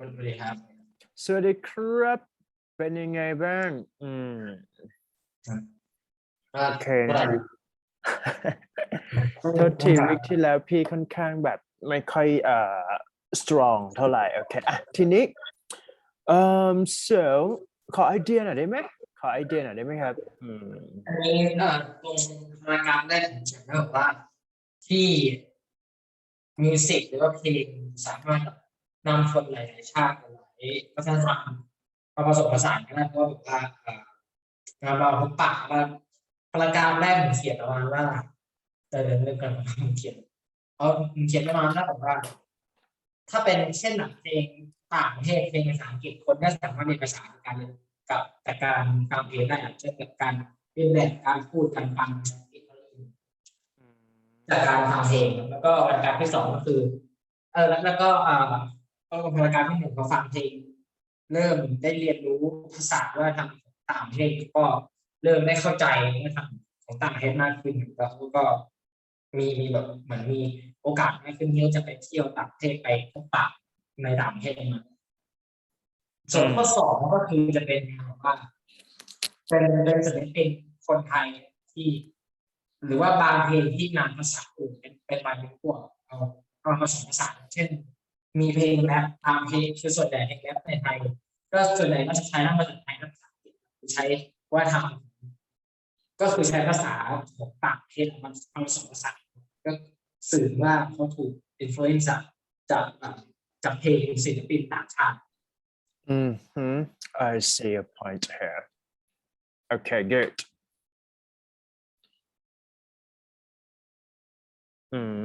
สวัสดีครับสวัสดีครับเป็นยังไงบ้างโอเคนะโทษทีวิกที่แล้วพี่ค่อนข้างแบบไม่ค่อยstrong เท่าไหร่โอเคทีนี้so ขอไอเดียหน่อยได้ไหมขอไอเดียหน่อยได้ไหมครับอันนี้ตรงรายการได้ผมเขียนไว้บอกว่าที่มิวสิกหรือว่าเพลงสามารถนำคนหลายๆชาติหลายวัฒนธรรมมาผสมผสานกันได้เพราะว่าแบบว่างานเราพบปะว่าพลการแรกผมเขียนประมาณว่าเรื่องกันผมเขียนผมเขียนประมาณว่าแบบว่า ถ้าเป็นเช่นหนังเพลงต่างประเทศเพลงภาษาอังกฤษคนก็สามารถเรียนภาษาการเรียนกับแต่การฟังเพลงได้เช่นกับการเรียนแบบการพูดการฟังจากการฟังเพลงแล้วก็รายการที่สองก็คือแล้วก็รายการที่หนึ่งก็ฟังเพลงเริ่มได้เรียนรู้ภาษาว่าทำต่างประเทศก็เริ่มได้เข้าใจนะครับของต่างประเทศมากขึ้นแล้วก็มีแบบเหมือนมีโอกาสมากขึ้นที่จะไปเที่ยวต่างประเทศไปพบปะในต่างประเทศมาส่วนข้อสองก็คือจะเป็นว่าเป็นศิลปินคนไทยที่หรือว่าบางเพลงที่นำภาษาอื่นเป็นบางพวกเอาผสมผสานเช่นมีเพลงแรปตามเพลงคือส่วนใหญ่เพลงแรปในไทยก็ส่วนใหญ่ก็จะใช้ทั้งภาษาไทยและภาษาอังกฤษใช้ว่าทำก็คือใช้ภาษาของต่างประเทศมันผสมผสานก็สื่อว่าเขาถูกอินฟลูเอนซ์จากเพลงศิลปินต่างชาติ I see a point here okay good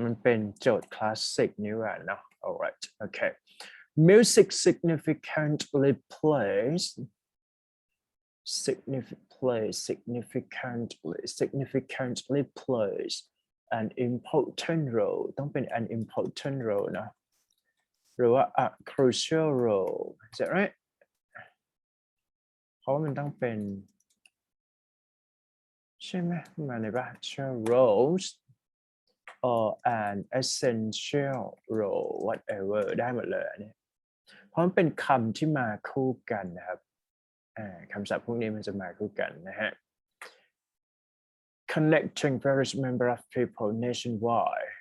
มันเป็นโจทย์คลาสสิกนี่แหละเนาะ alright okay music significantly plays significantly plays an important role ต้องเป็น an important role นะหรือว่า a crucial role is that right เพราะว่ามันต้องเป็นใช่ไหมมาในป่ะ roles or an essential role whatever ได้หมดเลยอันนี้เพราะมันเป็นคำที่มาคู่กันนะครับคำศัพท์พวกนี้มันจะมาคู่กันนะฮะ connecting various number of people nationwide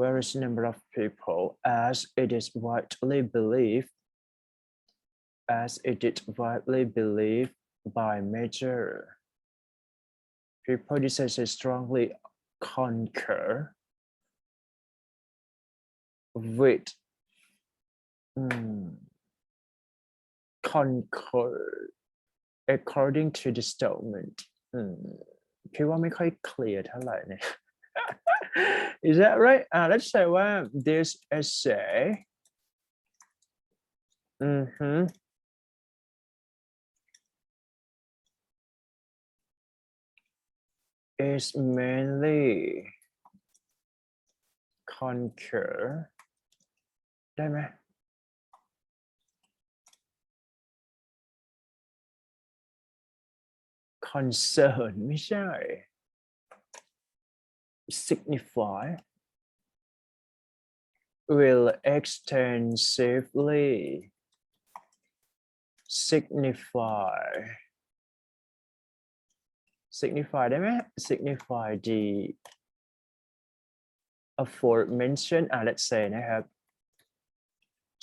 various number of people as it is widely believed by major people decided strongly concur with according to the statement คิดว่าไม่ค่อยเคลียร์เท่าไหร่เนี่ย Is that right? Let's sayว่า this essay is mainly concur ได้ไหม concern ไม่ใช่ signify will extensively signify ได้ไหม signify the aforementioned let's say นะครับ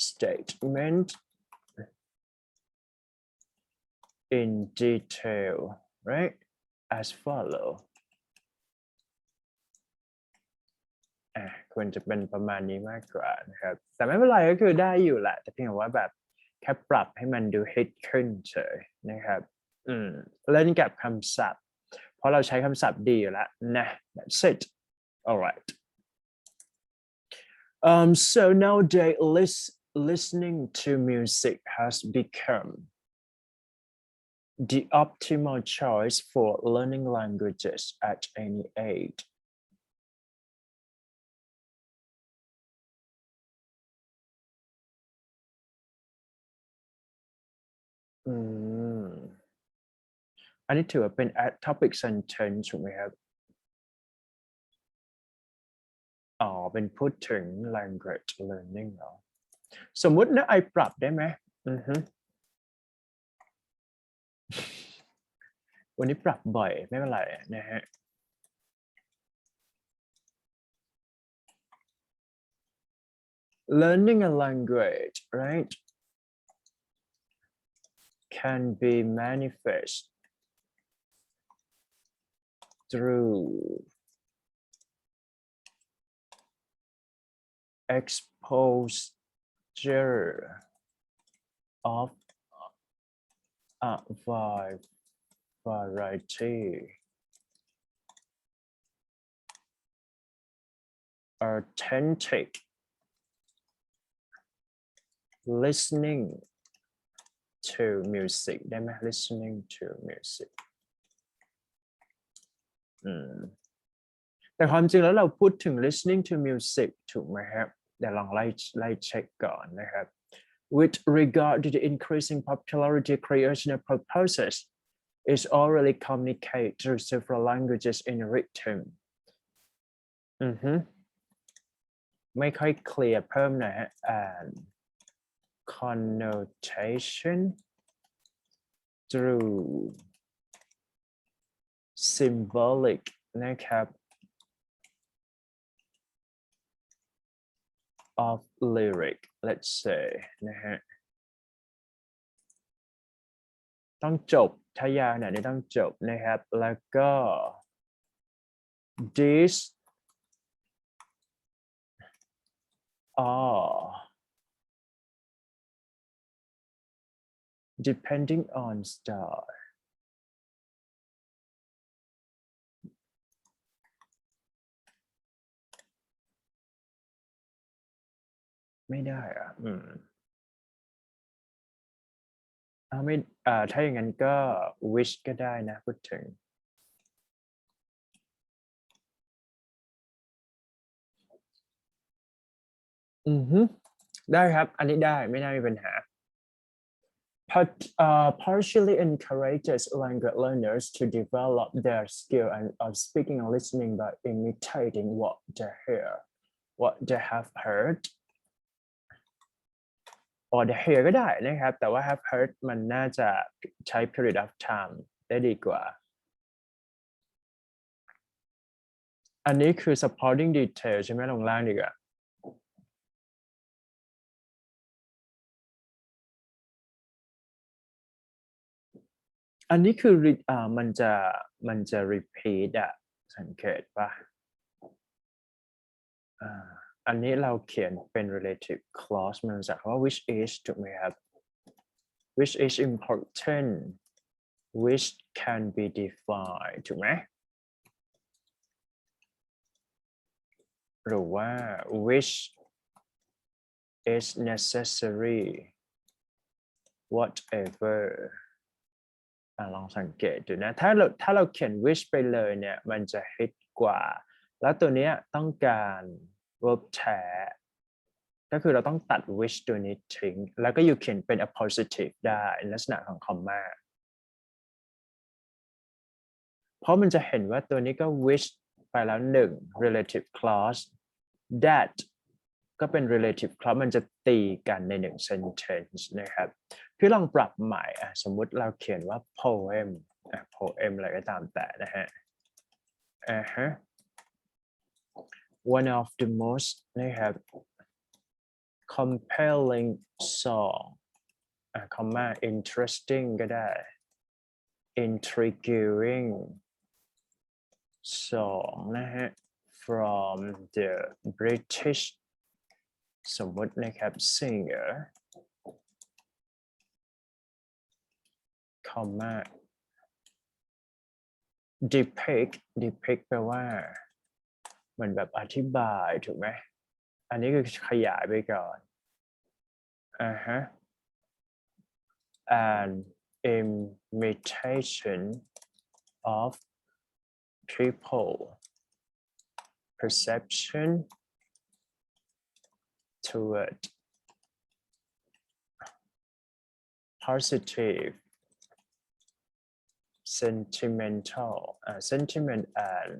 statement in detail right as follow ควรจะเป็นประมาณนี้มากกว่านะครับแต่ไม่เป็นไรก็คือได้อยู่แหละแต่เพียงว่าแบบแค่ปรับให้มันดูฮิตขึ้นเฉยนะครับเล่นกับคำศัพท์เพราะเราใช้คำศัพท์ดีอยู่แล้วนะ that's it alright so nowadays listening to music has become the optimal choice for learning languages at any ageอันนี้ถือว่าเป็น topic sentence ถูกไหมครับเป็นพูดถึง language learning เหรอ สมมุตินะไอปรับได้ไหมวันนี้ปรับบ่อยไม่เป็นไรนะฮะ learning a language right can be manifest through exposure of a variety authentic listening to music ได้ไหม listening to music แต่ความจริงแล้วเราพูดถึง listening to music ถูกไหมครับเดี๋ยวลองไล่เช็คก่อนนะครับ with regard to the increasing popularity creational purposes is already communicated through several languages in rhythm ไม่ค่อยเคลียร์เพิ่มหน่อยฮะ and connotation through symbolic นะครับ of lyric let's say นะฮะต้องจบถ้ายาวหน่อยนี่ต้องจบนะครับแล้วก็ this are depending on style ไม่ได้ไม่ถ้าอย่างนั้นก็ wish ก็ได้นะพูดถึงได้ครับอันนี้ได้ไม่น่ามีปัญหา partially encourages language learners to develop their skill of speaking and listening by imitating what they have heard or they hear ก็ได้นะครับแต่ว่า have heard มันน่าจะใช้ period of time ได้ดีกว่าอันนี้คือ supporting detail ใช่ไหมลงล่างดีกว่าอันนี้คือมันจะ repeat สังเกตป่ะอันนี้เราเขียนเป็น relative clause มันจากว่า which is ถูกไหมครับ which is important which can be defined ถูกไหมหรือว่า which is necessary whatever ลองสังเกตดูนะถ้าเราเขียน wish ไปเลยเนี่ยมันจะฮิตกว่าแล้วตัวนี้ต้องการ verb แท้ก็คือเราต้องตัด wish ตัวนี้ทิ้งแล้วก็อยู่เขียนเป็น appositive ได้ในลักษณะของ comma เพราะมันจะเห็นว่าตัวนี้ก็ wish ไปแล้ว1 relative clause that ก็เป็น relative clause มันจะตีกันใน1 sentence นะครับพี่ลองปรับใหม่สมมุติเราเขียนว่า poem poem อะไรก็ตามแต่นะฮะone of the most นะครับ compelling song comma interesting ก็ได้ intriguing song นะฮะ from the British สมมุตินะครับ singer comma depict แปลว่าเหมือนแบบอธิบายถูกไหมอันนี้คือขยายไปก่อนan imitation of people perception toward positive sentiment and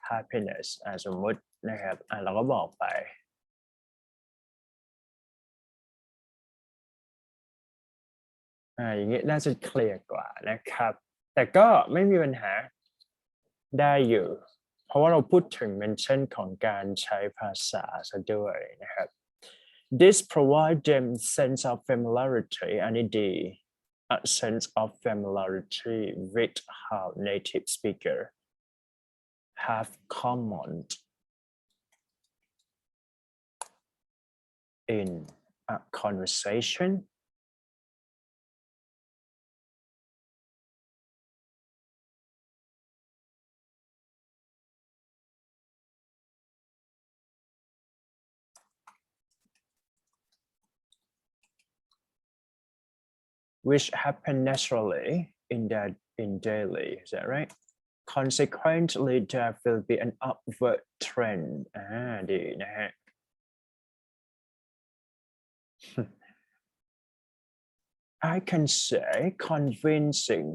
happiness สมมุตินะครับเราก็บอกไป อย่างนี้น่าจะเคลียร์กว่านะครับ แต่ก็ไม่มีปัญหาได้อยู่ เพราะว่าเราพูดถึง mention ของการใช้ภาษาซะด้วยนะครับ This provide them sense of familiarity อันนี้ดี a sense of familiarity with how native speaker have common in a conversation which happen naturally in daily. Is that right? Consequently, there will be an upward trend. ดีนะฮะ I can say convincing,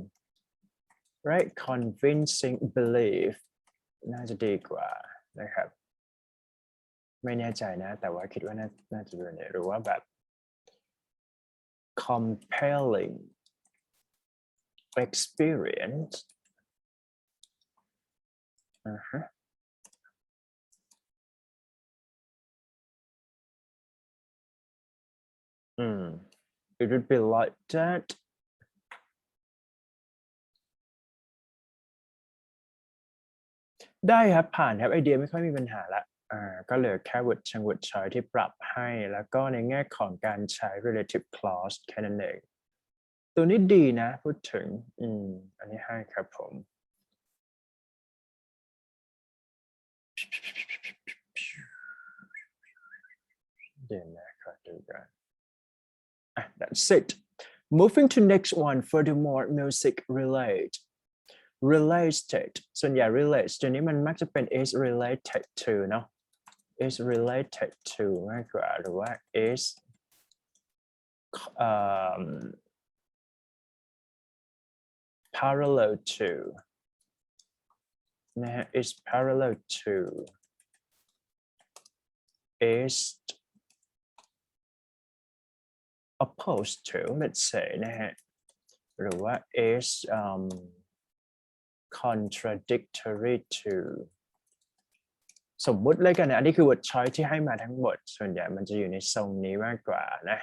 right? Convincing belief น่าจะดีกว่านะครับ ไม่แน่ใจนะ แต่ว่าคิดว่าน่าจะเป็นหรือว่าแบบ compelling experience it would be like that ได้ครับผ่านครับไอเดียไม่ค่อยมีปัญหาละก็เหลือแค่ word เชิง word choice ที่ปรับให้แล้วก็ในแง่ของการใช้ relative clause แค่นั้นเองตัวนี้ดีนะพูดถึงอันนี้ให้ครับผมเดี๋ยวนะขอดูกันthat's it moving to next one furthermore music related ส่วนใหญ่ relate ตัวนี้มันมักจะเป็น is related to เนาะ is related to มากกว่าหรือว่า is parallel to นะฮะ is parallel to is opposed to let's say นะฮะหรือว่า is contradictory to สมมุติเลยกันนะอันนี้คือ word choice ที่ให้มาทั้งหมดส่วนใหญ่มันจะอยู่ในทรงนี้มากกว่านะ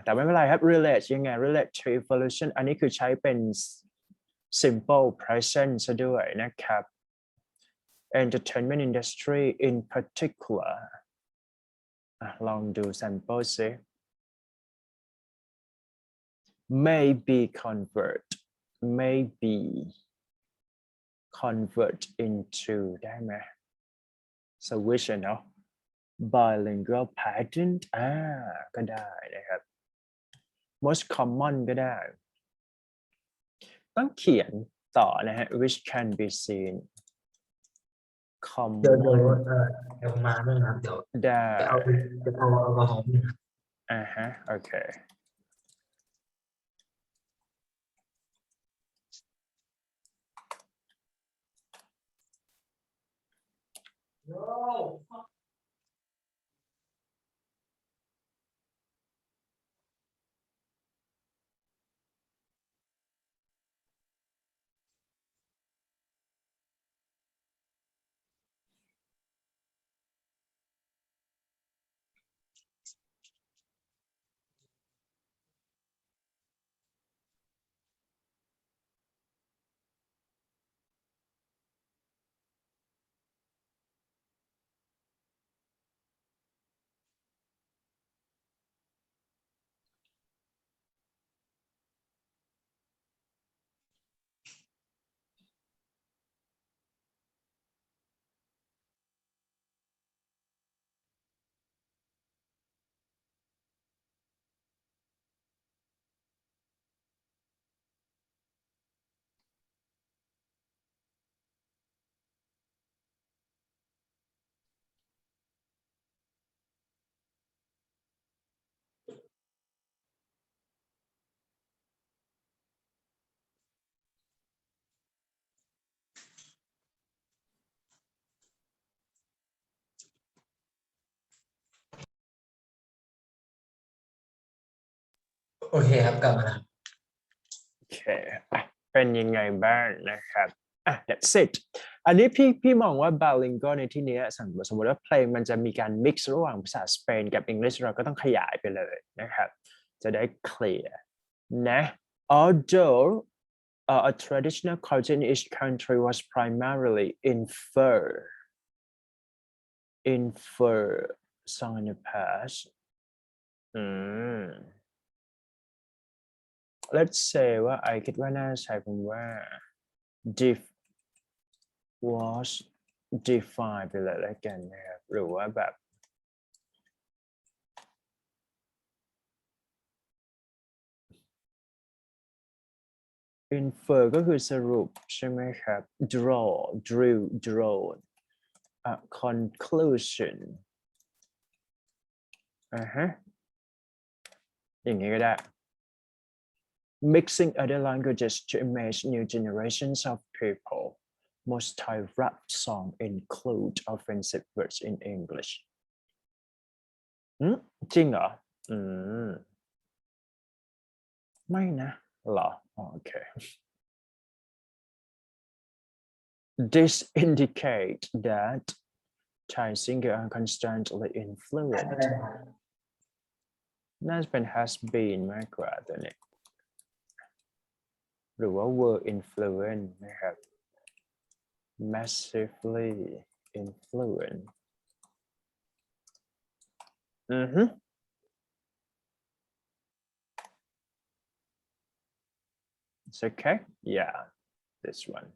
แต่ไม่เป็นไรครับ relate ยังไง relate to evolution อันนี้คือใช้เป็น simple present ซะด้วยนะครับ entertainment industry in particular ลองดู sample ซิ maybe convert into ได้ไหม switch เนาะ bilingual pattern ก็ได้นะครับ most common ก็ได้ต้องเขียนต่อนะฮะ which can be seen เดี๋ยวมาด้วยนะครับเดี๋ยว ได้ จะเอาแอลกอฮอล์โอเค โอเคครับกลับมาแล้ว โอเคอ่ะเป็นยังไงบ้างนะครับอ่ะ that's it อันนี้พี่มองว่า bilingual ในที่นี้สมมติว่าเพลงมันจะมีการ mix ระหว่างภาษาสเปนกับ English เราก็ต้องขยายไปเลยนะครับจะได้เคลียร์นะ although a traditional culture in each country was primarily infer song in the past let's say ว่า I คิดว่าน่าใช้คำว่า def was define ไปเลยแล้วกันนะครับหรือว่าแบบ infer ก็คือสรุปใช่ไหมครับ draw a conclusion อย่างนี้ก็ได้ mixing other languages to image new generations of people most Thai rap songs include offensive words in English จริงเหรอไม่นะเหรอโอเค This indicates that Thai singers are constantly influenced น่าจะเป็น has been มากกว่าตัวนี้หรือว่า were influenced นะครับ massively influenced It's okay yeah this one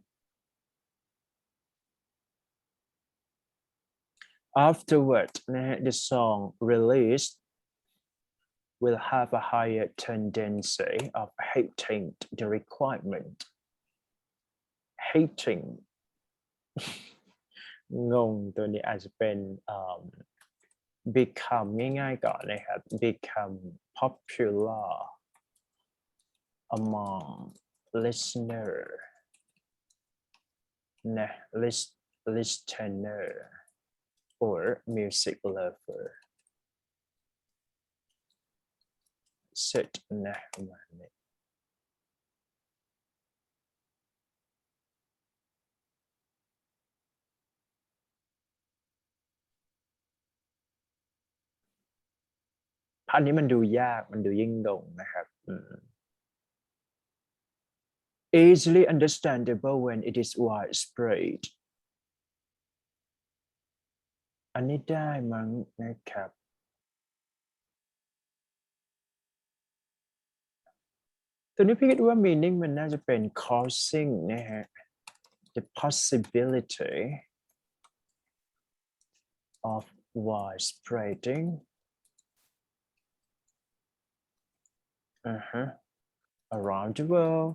afterward the song released will have a higher tendency of hating the requirement hating งงตัวนี้อาจจะเป็น become ง่ายๆก่อนนะครับ become popular among listener นะ listener or music lover set นะประมาณนี้อันนี้มันดูยากมันดูยิ่งดงนะครับeasily understandable when it is widespread อันนี้ได้มั้งนะครับตัวนี้พี่คิดว่า meaning มันน่าจะเป็น causing นะฮะ the possibility of widespreading around the world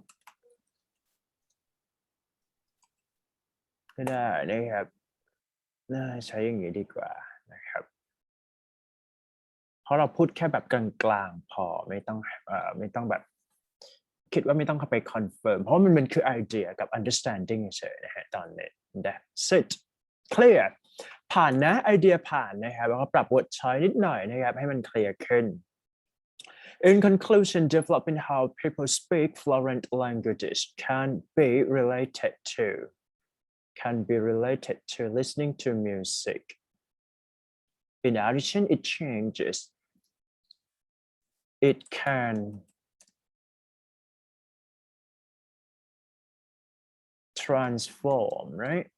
ก็ได้นะครับน่าใช้อย่างนี้ดีกว่านะครับเพราะเราพูดแค่แบบกลางๆพอไม่ต้องแบบคิดว่าไม่ต้องเข้าไป confirm เพราะมันคือ idea กับ understanding เฉยๆนะฮะตอนนี้ that's it clear ผ่านนะไอเดียผ่านนะครับแล้วก็ปรับ word choice นิดหน่อยนะครับให้มันเคลียร์ขึ้นIn conclusion, developing how people speak fluent languages can be related to listening to music. In addition, it can transform, right?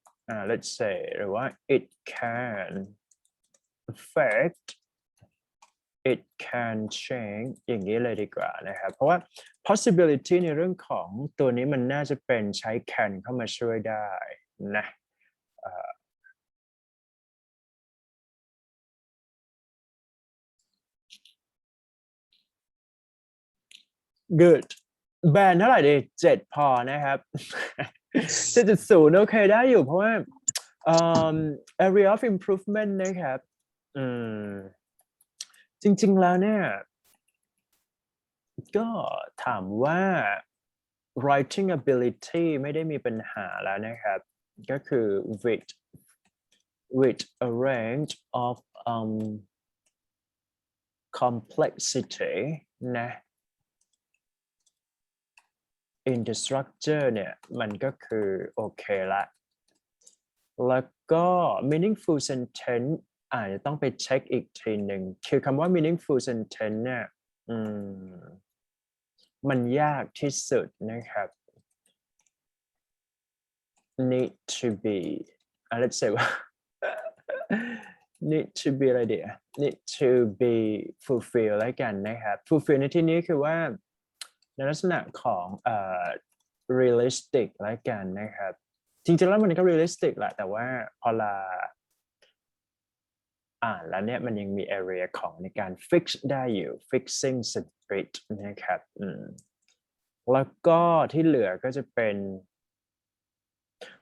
Let's say, right? It can affect it can change อย่างนี้เลยดีกว่านะครับเพราะว่า possibility ในเรื่องของตัวนี้มันน่าจะเป็นใช้ can เข้ามาช่วยได้นะ good แบนเท่าไหร่ดี7พอนะครับ7.0โอเคได้อยู่เพราะว่าarea of improvement นะครับจริงๆแล้วเนี่ยก็ถามว่า writing ability ไม่ได้มีปัญหาแล้วนะครับก็คือ with a range of complexity นะ in the structure เนี่ยมันก็คือโอเคละแล้วก็ meaningful sentence อาจจะต้องไปเช็คอีกทีหนึ่งคือคำว่า meaningful sentence เนี่ยมันยากที่สุดนะครับ need to be let's say ว่า need to be อะไรเดียว need to be fulfill แล้วกันนะครับ fulfill ในที่นี้คือว่าในลักษณะของrealistic แล้วกันนะครับจริงๆแล้วมันก็ realistic แหละแต่ว่าพอเราอ่านแล้วเนี่ยมันยังมี area ของในการ fix ได้อยู่ fixing spirit นะครับแล้วก็ที่เหลือก็จะเป็น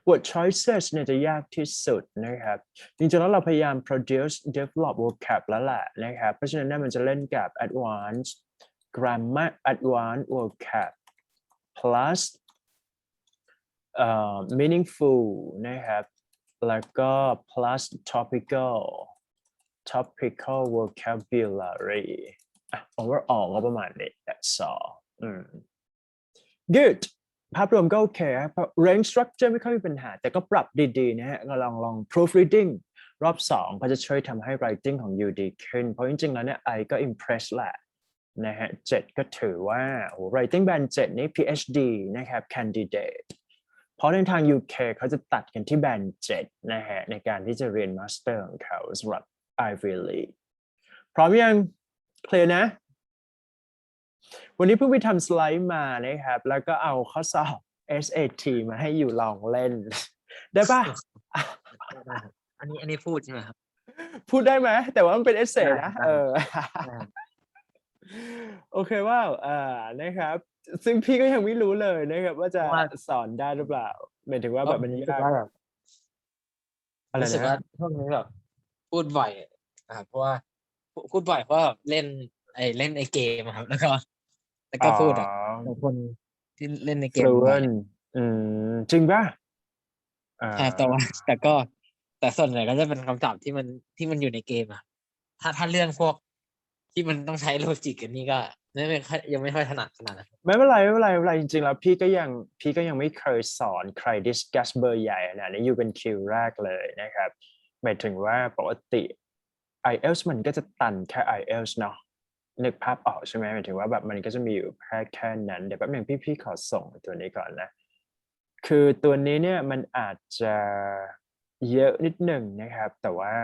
word choices เนี่ยจะยากที่สุดนะครับจริงๆแล้วเราพยายาม produce develop vocab แล้วแหละนะครับเพราะฉะนั้นมันจะเล่นกับ advanced grammar advanced vocab plus meaningful นะครับแล้วก็ plus topical vocabulary overall ก็ประมาณนี้ that's all good ภาพรวมก็โอเคครับ range structure ไม่ค่อยมีปัญหาแต่ก็ปรับดีๆนะฮะก็ลอง proofreading รอบ2ก็จะช่วยทำให้ writing ของยูดีขึ้นเพราะจริงๆแล้วเนี่ยไอก็ impress แหละนะฮะ7ก็ถือว่าwriting band 7นี้ PhD นะครับ candidate เพราะในทาง UK เขาจะตัดกันที่ band 7นะฮะในการที่จะเรียน master ของเขาสำหรับ Ivy League พร้อมยังเคลียร์นะวันนี้เพิ่งไปทำสไลด์มานะครับแล้วก็เอาข้อสอบ SAT มาให้อยู่ลองเล่นได้ปะ อันนี้พูดใช่ไหมครับพูดได้ไหมแต่ว่ามันเป็น essay นะโอเคว่านะครับซึ่งพี่ก็ยังไม่รู้เลยนะครับว่าจะสอนได้หรือเปล่าหมายถึงว่าแบบมันยากรู้สึกว่าช่วงนี้แบบพูดบ่อยนะครับเพราะว่าพูดบ่อยเพราะเล่นไอเกมครับแล้วก็พูดกับคนที่เล่นในเกมบ่อยจริงป่ะแต่ส่วนใหญ่ก็จะเป็นคำตอบที่มันอยู่ในเกมอะถ้าเรื่องพวกที่มันต้องใช้โลจิกกันนี่ก็ยังไม่ค่อยถนัดขนาดนั้นไม่เป็นไรจริงๆแล้วพี่ก็ยังไม่เคยสอนใคร discuss เบอร์ใหญ่นะนี่อยู่เป็นคิวแรกเลยนะครับหมายถึงว่าปกติ IELTS มันก็จะตันแค่ IELTS เนาะนึกภาพออกใช่ไหมหมายถึงว่าแบบมันก็จะมีอยู่แค่นั้นเดี๋ยวแป๊บนึงพี่ขอส่งตัวนี้ก่อนนะคือตัวนี้เนี่ยมันอาจจะเยอะนิดหนึ่งนะครับแต่ว่า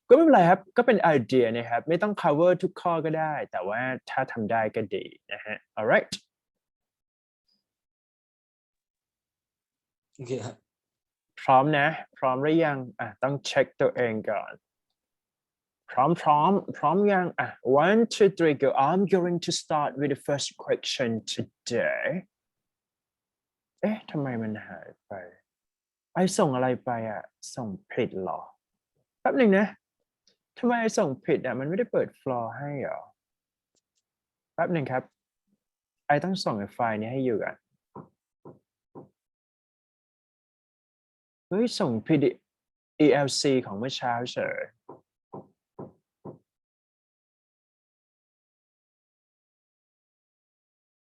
ก็ไม่เป็นไรครับก็เป็นไอเดียนะครับไม่ต้อง cover ทุกข้อก็ได้แต่ว่าถ้าทำได้ก็ดีนะฮะ alright โอเคครับพร้อมนะพร้อมหรือยังต้องเช็คตัวเองก่อนพร้อมยัง1 2 3 go I'm going to start with the first question today เอ๊ะทำไมมันหายไปไอส่งอะไรไปส่งผิดเหรอแป๊บหนึ่งนะทำไมไอส่งผิดมันไม่ได้เปิดฟลอร์ให้เหรอแป๊บหนึ่งครับไอต้องส่งไฟล์นี้ให้อยู่กันเฮ้ยส่งผิด ELC ของเมื่อเช้าเฉย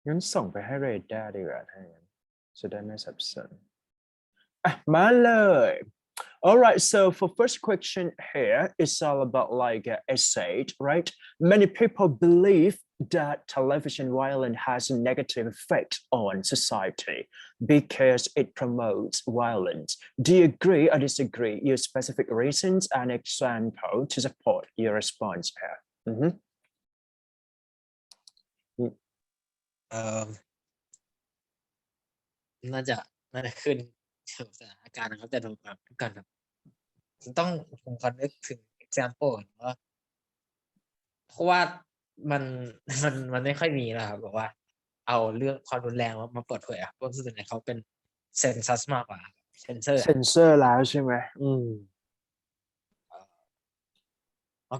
งั้นส่งไปให้เรดาร์ดีกว่าถ้าอย่างนั้นจะได้ไม่สับสนมาเลย Alright, so for first question here, it's all about like essay, right? Many people believe that television violence has a negative effect on society because it promotes violence. Do you agree or disagree? Use specific reasons and example to support your response here. น่าจะขึ้นสถานการณ์นะครับแต่ดูแบบกันครับผมขอนึกถึง example ว่าเพราะว่ามันไม่ค่อยมีแล้วครับบอกว่าเอาเรื่องความรุนแรงมาเปิดเผยเพราะส่วนใหญ่เขาเป็นเซนซัสมากกว่าเซนเซอร์แล้วใช่ไหม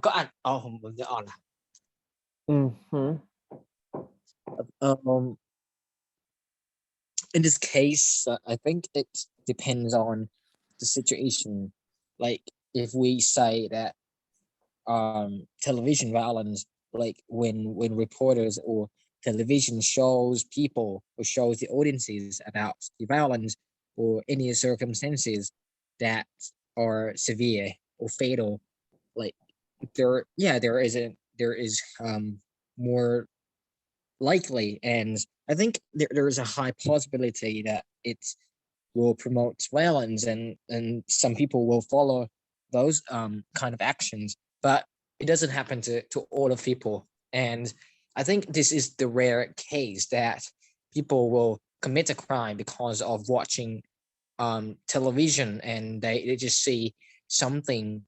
ก็อ่านผมจะอ่อนละin this case, I think it depends on the situation. Like if we say that television violence, like when reporters or television shows people or shows the audiences about the violence or any circumstances that are severe or fatal. Like there is more likely, and I think there is a high possibility that it will promote violence, and some people will follow those kind of actions, but it doesn't happen to all of people. And I think this is the rare case that people will commit a crime because of watching television, and they just see something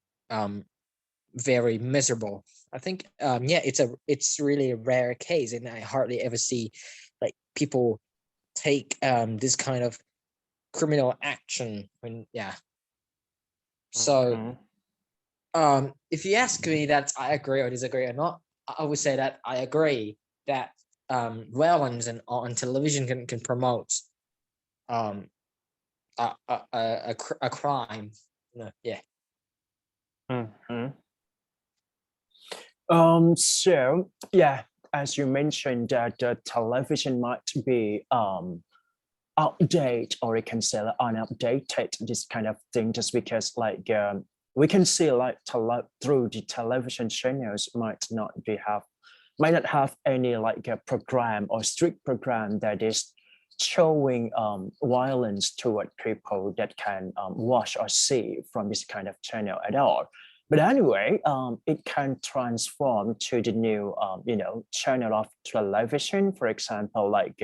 very miserable. I think it's really a rare case, and I hardly ever see like people take this kind of criminal action when so if you ask me that I agree or disagree or not, I would say that I agree that violence and on television can promote um a crime. No, yeah. Mhm. So yeah, as you mentioned that the television might be outdated, or you can say like unupdated, this kind of thing, just because like we can see like through the television channels might not have any like a program or strict program that is showing violence toward people that can watch or see from this kind of channel at all. But anyway, it can transform to the new, channel of television, for example, like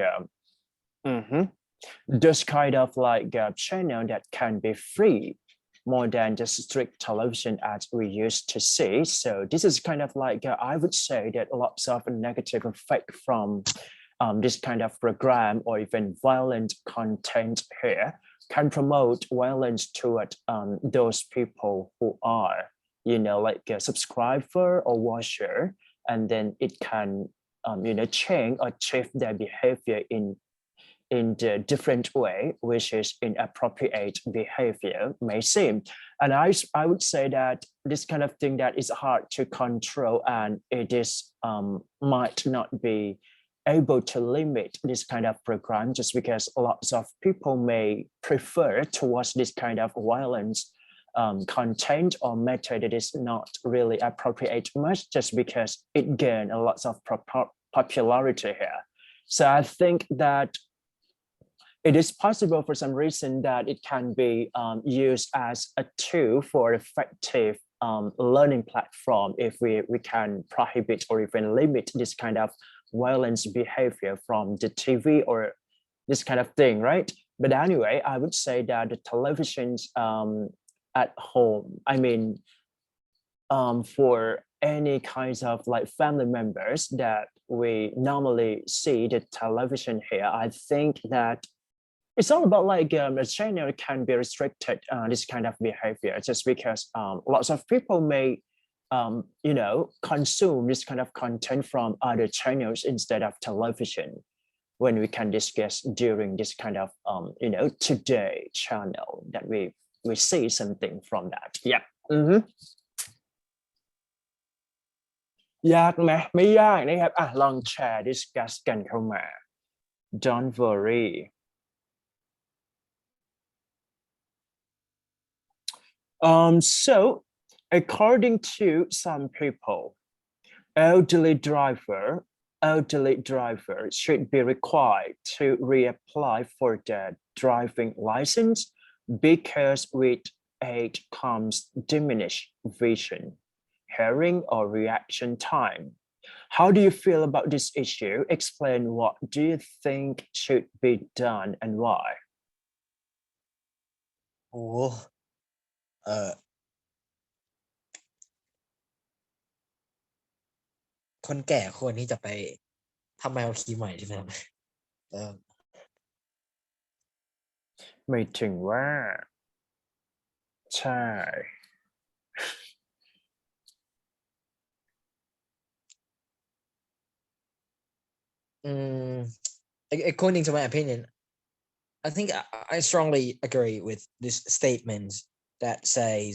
this kind of like channel that can be free more than just strict television as we used to see. So this is kind of like, I would say that lots of negative effect from this kind of program or even violent content here can promote violence toward those people who are, like a subscriber or watcher, and then it can, change or shift their behavior in the different way, which is inappropriate behavior may seem. And I would say that this kind of thing that is hard to control, and it is might not be able to limit this kind of program, just because lots of people may prefer to watch this kind of violence content or method that is not really appropriate much, just because it gained a lot of popularity here. So I think that it is possible for some reason that it can be used as a tool for effective learning platform if we can prohibit or even limit this kind of violence behavior from the TV or this kind of thing, right? But anyway, I would say that the televisions at home, I mean, for any kinds of like family members that we normally see the television here, I think that it's all about like a channel can be restricted this kind of behavior, just because lots of people may consume this kind of content from other channels instead of television, when we can discuss during this kind of today channel that we see something from that. Yeah. ยากไหมไม่ยากนะครับลองแชร์ discuss กันเข้ามา don't worry. So according to some people, elderly driver should be required to reapply for their driving license because with age comes diminished vision, hearing, or reaction time. How do you feel about this issue? Explain what do you think should be done and why? โอ้เออคนแก่ควรที่จะไปทำไมเอาคีย์ใหม่ใช่ไหมครับเออ ไม่ถึงว่าใช่ according to my opinion, I think I strongly agree with this statement that says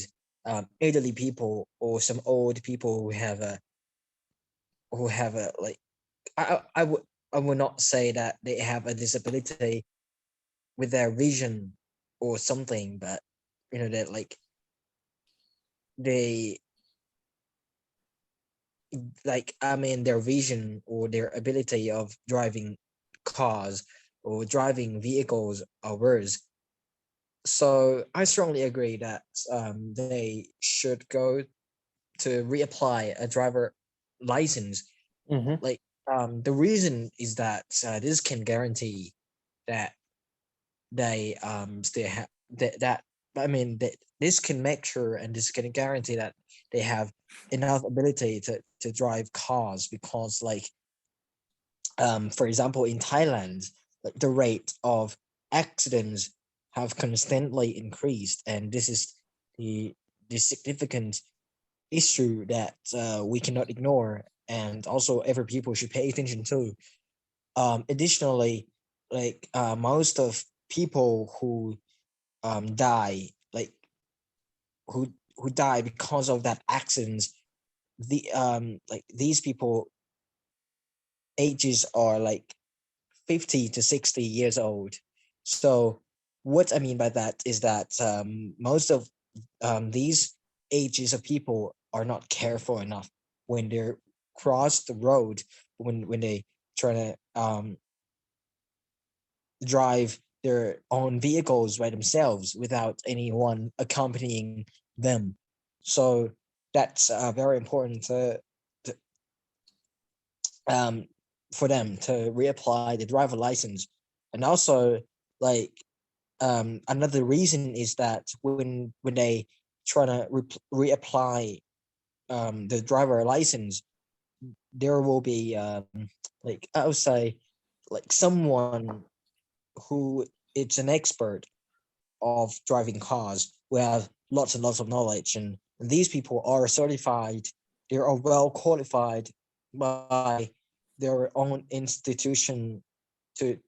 elderly people or some old people who have a like I would I will not say that they have a disability with their vision or something, but that like they their vision or their ability of driving cars or driving vehicles are worse. So I strongly agree that they should go to reapply a driver license. Mm-hmm. Like the reason is that this can guarantee that they still have that that this can make sure, and this can guarantee that they have enough ability to drive cars, because like for example in Thailand, like the rate of accidents have constantly increased, and this is the significant issue that we cannot ignore, and also every people should pay attention to. Additionally, like most of people who die, like who die because of that accidents, like these people ages are like 50 to 60 years old. So what I mean by that is that most of these ages of people are not careful enough when they're cross the road, when they try to drive their own vehicles by themselves without anyone accompanying them. So that's very important to um, for them to reapply the driver license. And also, like another reason is that when they try to reapply the driver license, there will be like I would say like someone who it's an expert of driving cars, who have lots and lots of knowledge, and these people are certified. They are well qualified by their own institution to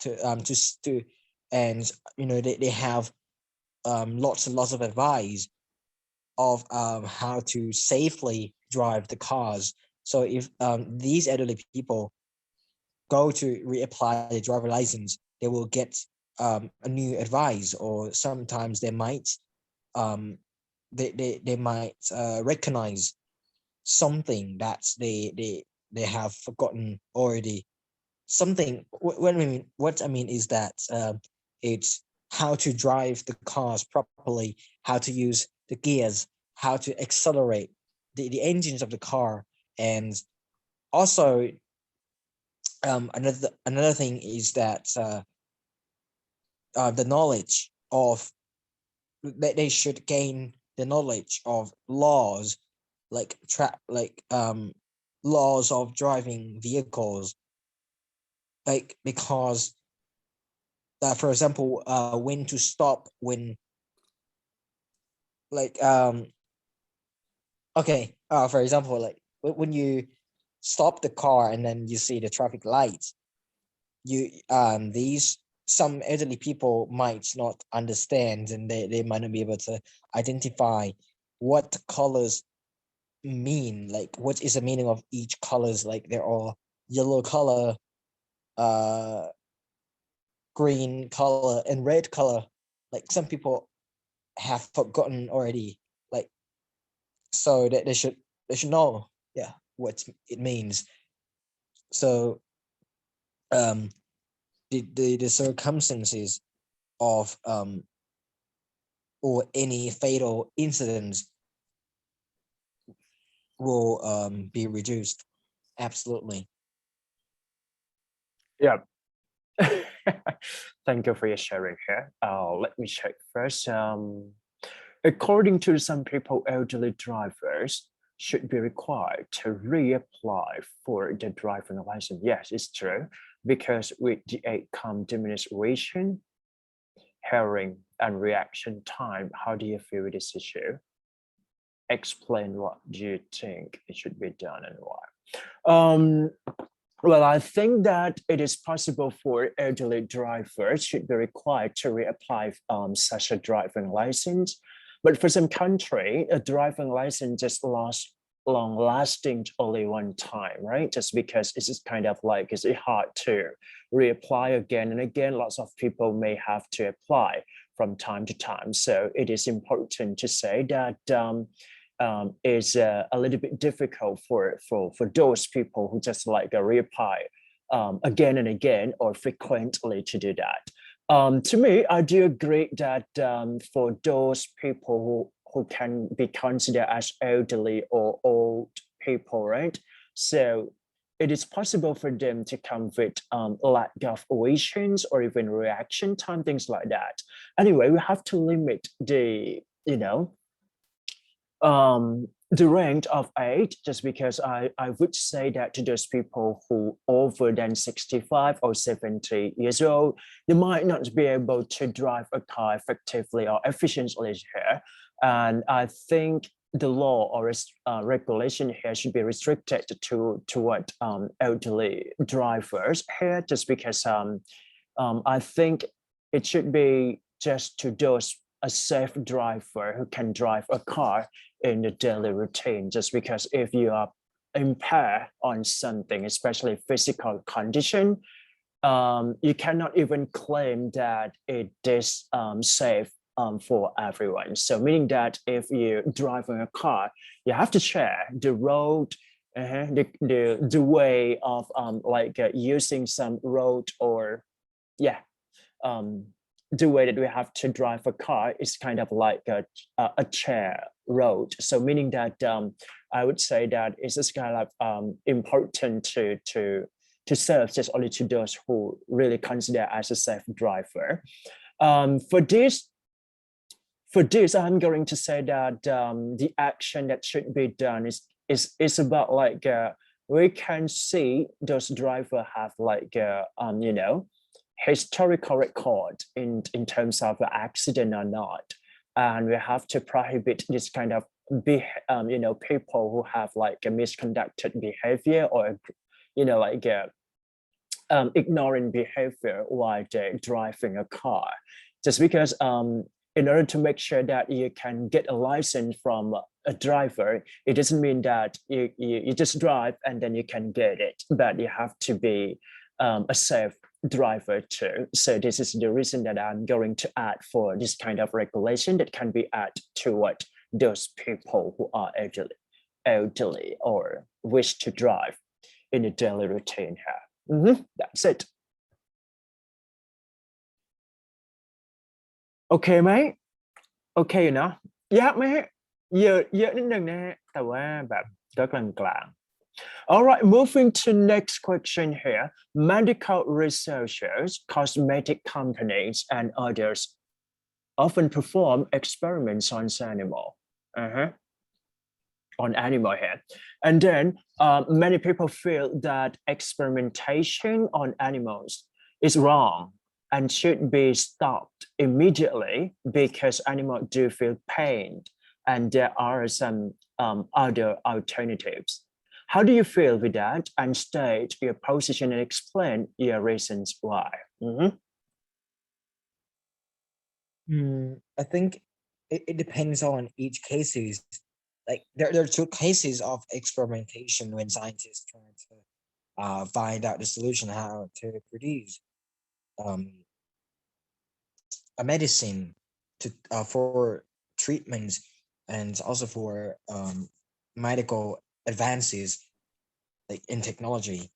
and they have lots and lots of advice of how to safely drive the cars. So if these elderly people go to reapply the driver license, they will get a new advice, or sometimes they might they might recognize something that they have forgotten already. Something what I mean is that it's how to drive the cars properly, how to use the gears, how to accelerate the engines of the car. And also another thing is that the knowledge of that they should gain the knowledge of laws, like laws of driving vehicles, like because for example when to stop, when like okay for example like when you stop the car and then you see the traffic lights, you these some elderly people might not understand, and they might not be able to identify what colors mean, like what is the meaning of each colors. Like there are yellow color, uh green color, and red color. Like some people have forgotten already, like so that they should know, yeah, what it means. So um the circumstances of or any fatal incidents will be reduced. Absolutely. Yeah. Thank you for your sharing here. Let me check first. According to some people, elderly drivers should be required to reapply for the driving license. Yes, it's true, because with the outcome demonstration, hearing, and reaction time, how do you feel with this issue? Explain what you think it should be done and why. Um, well, I think that it is possible for elderly drivers should be required to reapply such a driving license. But for some country, a driving license just lasts long lasting only one time, right? Just because it's just kind of like it's hard to reapply again and again. Lots of people may have to apply from time to time. So it is important to say that is a little bit difficult for those people who just like reapply again and again or frequently to do that. To me, I do agree that for those people who can be considered as elderly or old people, right? So it is possible for them to come with lack of ovations or even reaction time, things like that. Anyway, we have to limit the, the range of age, just because I would say that to those people who over than 65 or 70 years old, they might not be able to drive a car effectively or efficiently here. And I think the law or regulation here should be restricted to what elderly drivers here, just because I think it should be just to those a safe driver who can drive a car in the daily routine. Just because if you are impaired on something, especially physical condition, you cannot even claim that it is safe for everyone. So meaning that if you're driving a car, you have to share the road, the way of using some road, or the way that we have to drive a car is kind of like a share road. So meaning that I would say that it's just kind of important to serve just only to those who really consider as a safe driver. For this, I'm going to say that the action that should be done is about like we can see those drivers have like historical record in terms of accident or not, and we have to prohibit this kind of people who have like a misconducted behavior or ignoring behavior while they're driving a car. Just because in order to make sure that you can get a license from a driver, it doesn't mean that you just drive and then you can get it, but you have to be a safe driver too. So this is the reason that I'm going to add for this kind of regulation that can be added to what those people who are elderly or wish to drive in a daily routine have. That's it. Okay ไหมโอเคเนาะยากไหมฮะเยอะนิดนึงนะฮะแต่ว่าแบบก็กลางๆ All right, moving to next question here. Medical researchers, cosmetic companies, and others often perform experiments on animal. On animal here. And then many people feel that experimentation on animals is wrong and should be stopped immediately because animals do feel pain and there are some other alternatives. How do you feel with that? And state your position and explain your reasons why. I think it depends on each cases. Like there are two cases of experimentation when scientists try to find out the solution how to produce a medicine to for treatments and also for medical advances like in technology.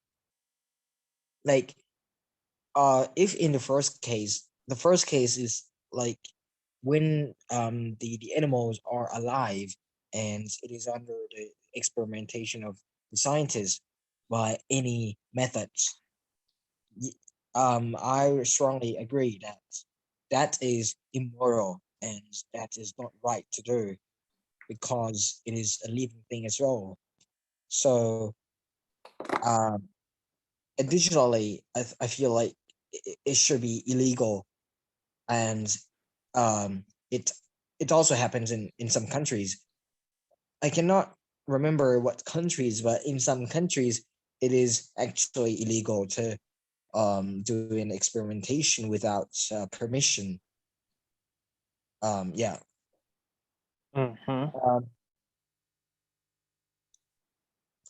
Like if in the first case is like when the animals are alive and it is under the experimentation of the scientists by any methods, I strongly agree that that is immoral and that is not right to do because it is a living thing as well. So additionally, I feel like it should be illegal, and it also happens in some countries. I cannot remember what countries, but in some countries it is actually illegal to do an experimentation without permission. Yeah.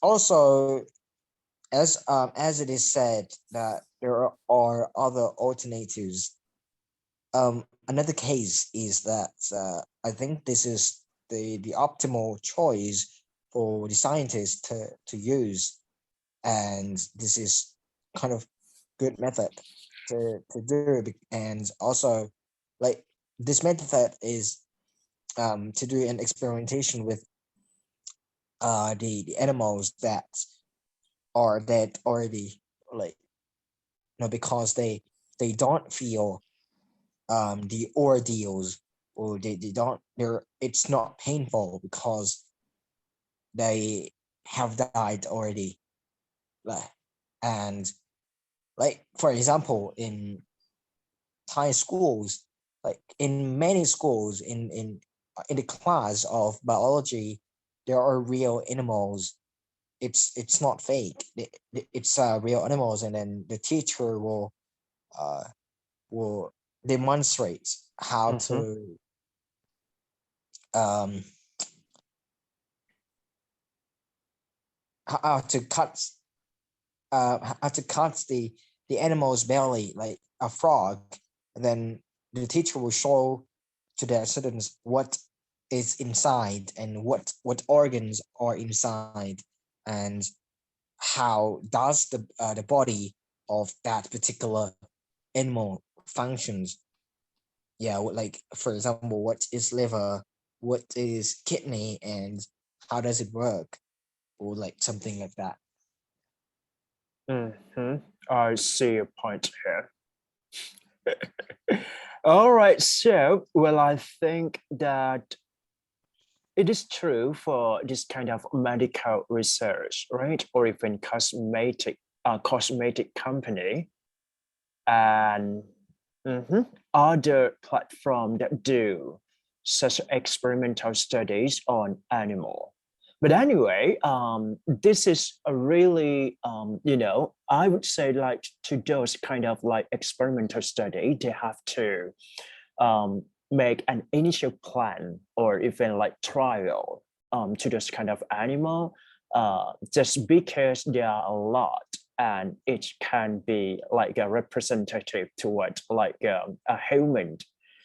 also, as it is said that there are other alternatives. Another case is that I think this is the optimal choice for the scientists to use, and this is kind of good method to do. And also, like, this method is to do an experimentation with the animals that are dead already, like, because they don't feel the ordeals, or they don't, it's not painful because they have died already. Like, and like, for example, in Thai schools, like in many schools, in the class of biology, there are real animals. It's not fake. It's real animals, and then the teacher uh will demonstrate how to um how to cut the animal's belly, like a frog, and then the teacher will show to their students what is inside and what organs are inside, and how does the body of that particular animal functions. Yeah, like, for example, what is liver, what is kidney, and how does it work, or like something like that. I see your point here. All right, so, well, I think that it is true for this kind of medical research, right? Or even cosmetic company and other platform that do such experimental studies on animal. But anyway, this is a really, I would say, like, to those kind of like experimental study, they have to make an initial plan or even like trial to this kind of animal, just because there are a lot and it can be like a representative toward like a human,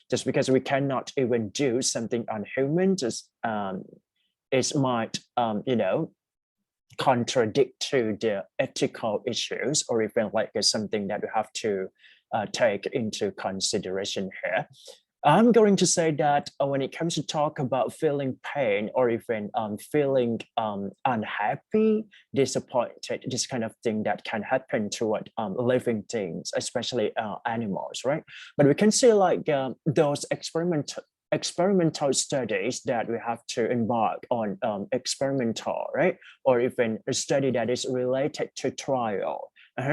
just because we cannot even do something on human, just it might contradict to the ethical issues or even like something that we have to take into consideration here. I'm going to say that when it comes to talk about feeling pain or even feeling unhappy, disappointed, this kind of thing that can happen to living things, especially animals, right? But we can see like those experimental studies that we have to embark on, experimental, right? Or even a study that is related to trial,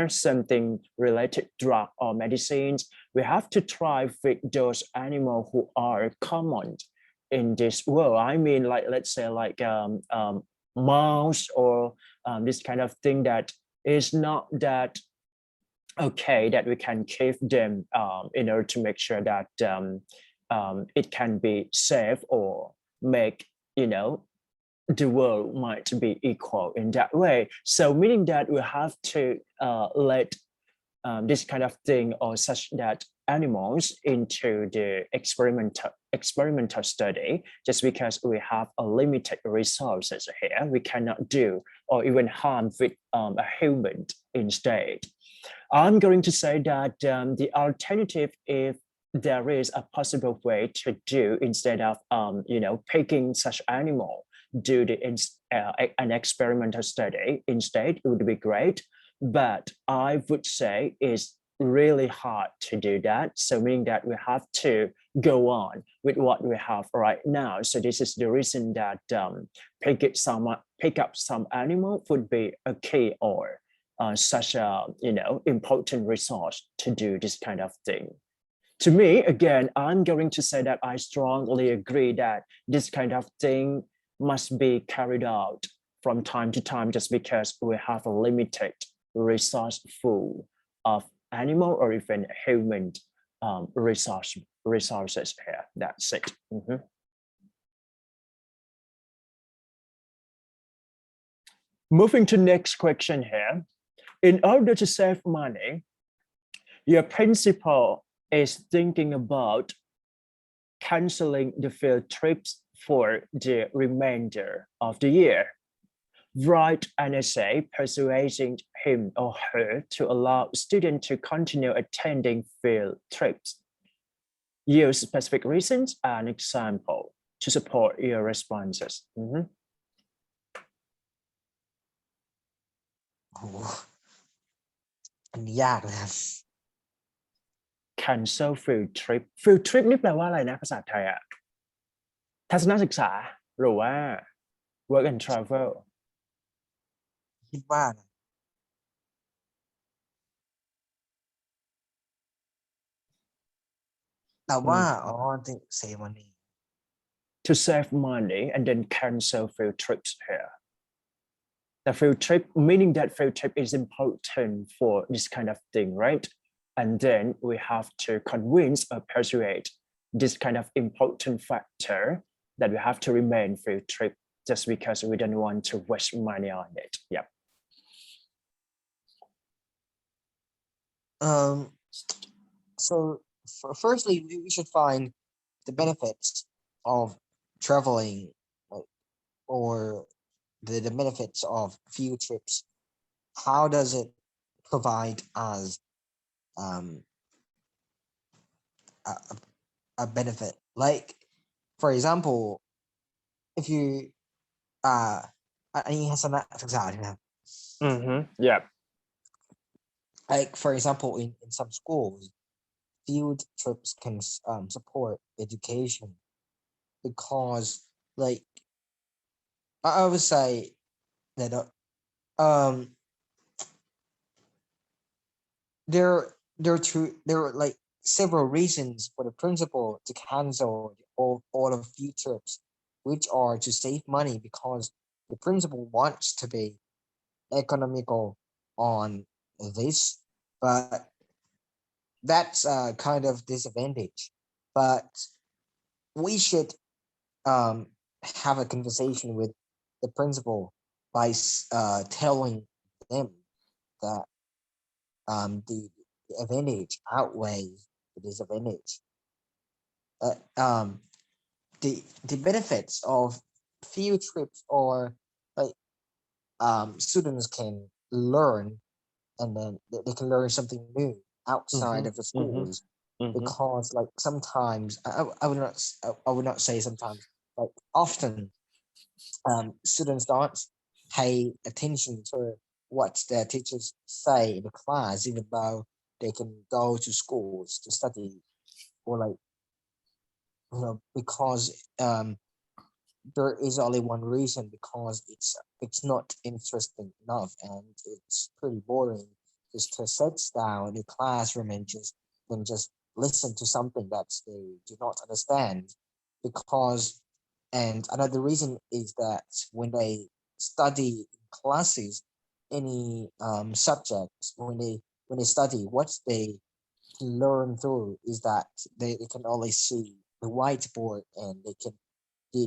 something related drug or medicines. We have to try with those animals who are common in this world. I mean, like, let's say like mouse or this kind of thing that is not that okay that we can keep them in order to make sure that it can be safe or make, the world might be equal in that way. So meaning that we have to let this kind of thing or such that animals into the experimental study, just because we have a limited resources here. We cannot do or even harm with a human instead. I'm going to say that the alternative, if there is a possible way to do instead of picking such animal, do an experimental study instead, it would be great. But I would say it's really hard to do that. So meaning that we have to go on with what we have right now. So this is the reason that pick up some animal would be a key or such a important resource to do this kind of thing. To me, again, I'm going to say that I strongly agree that this kind of thing must be carried out from time to time, just because we have a limited resource full of animal or even human resources here. That's it. Moving to next question here. In order to save money, your principal is thinking about canceling the field trips for the remainder of the year. Write an essay persuading him or her to allow students to continue attending field trips. Use specific reasons and example to support your responses. โอ้โหอันนี้ยากนะครับ Cancel field trip field trip นี่แปลว่าอะไรนะภาษาไทยอะทัศนศึกษาหรือว่า work and travel คิดว่านะแต่ว่าอ๋อ think save money to save money and then cancel field trips here. The field trip, meaning that field trip is important for this kind of thing, right? And then we have to convince or persuade this kind of important factor that we have to remain field trip just because we don't want to waste money on it. Yep. So firstly we should find the benefits of traveling or the benefits of field trips. How does it provide us a benefit? Like, for example, if you อันนี้ทัศนศึกษาใช่ไหมครับ Yeah. Like, for example, in some schools, field trips can support education because, like, I would say that there are like several reasons for the principal to cancel all of field trips, which are to save money because the principal wants to be economical on this, but that's a kind of disadvantage. But we should have a conversation with the principal by telling them that the advantage outweighs the disadvantage. The benefits of field trips are like students can learn, and then they can learn something new outside of the schools. Because like sometimes I would not say sometimes, like often students don't pay attention to what their teachers say in the class, even though they can go to schools to study, or like, because there is only one reason, because it's not interesting enough and it's pretty boring just to sit down in the classroom and just listen to something that they do not understand. Because, and another reason is that when they study classes, any subjects, when they study, what they can learn through is that they can only see the whiteboard, and they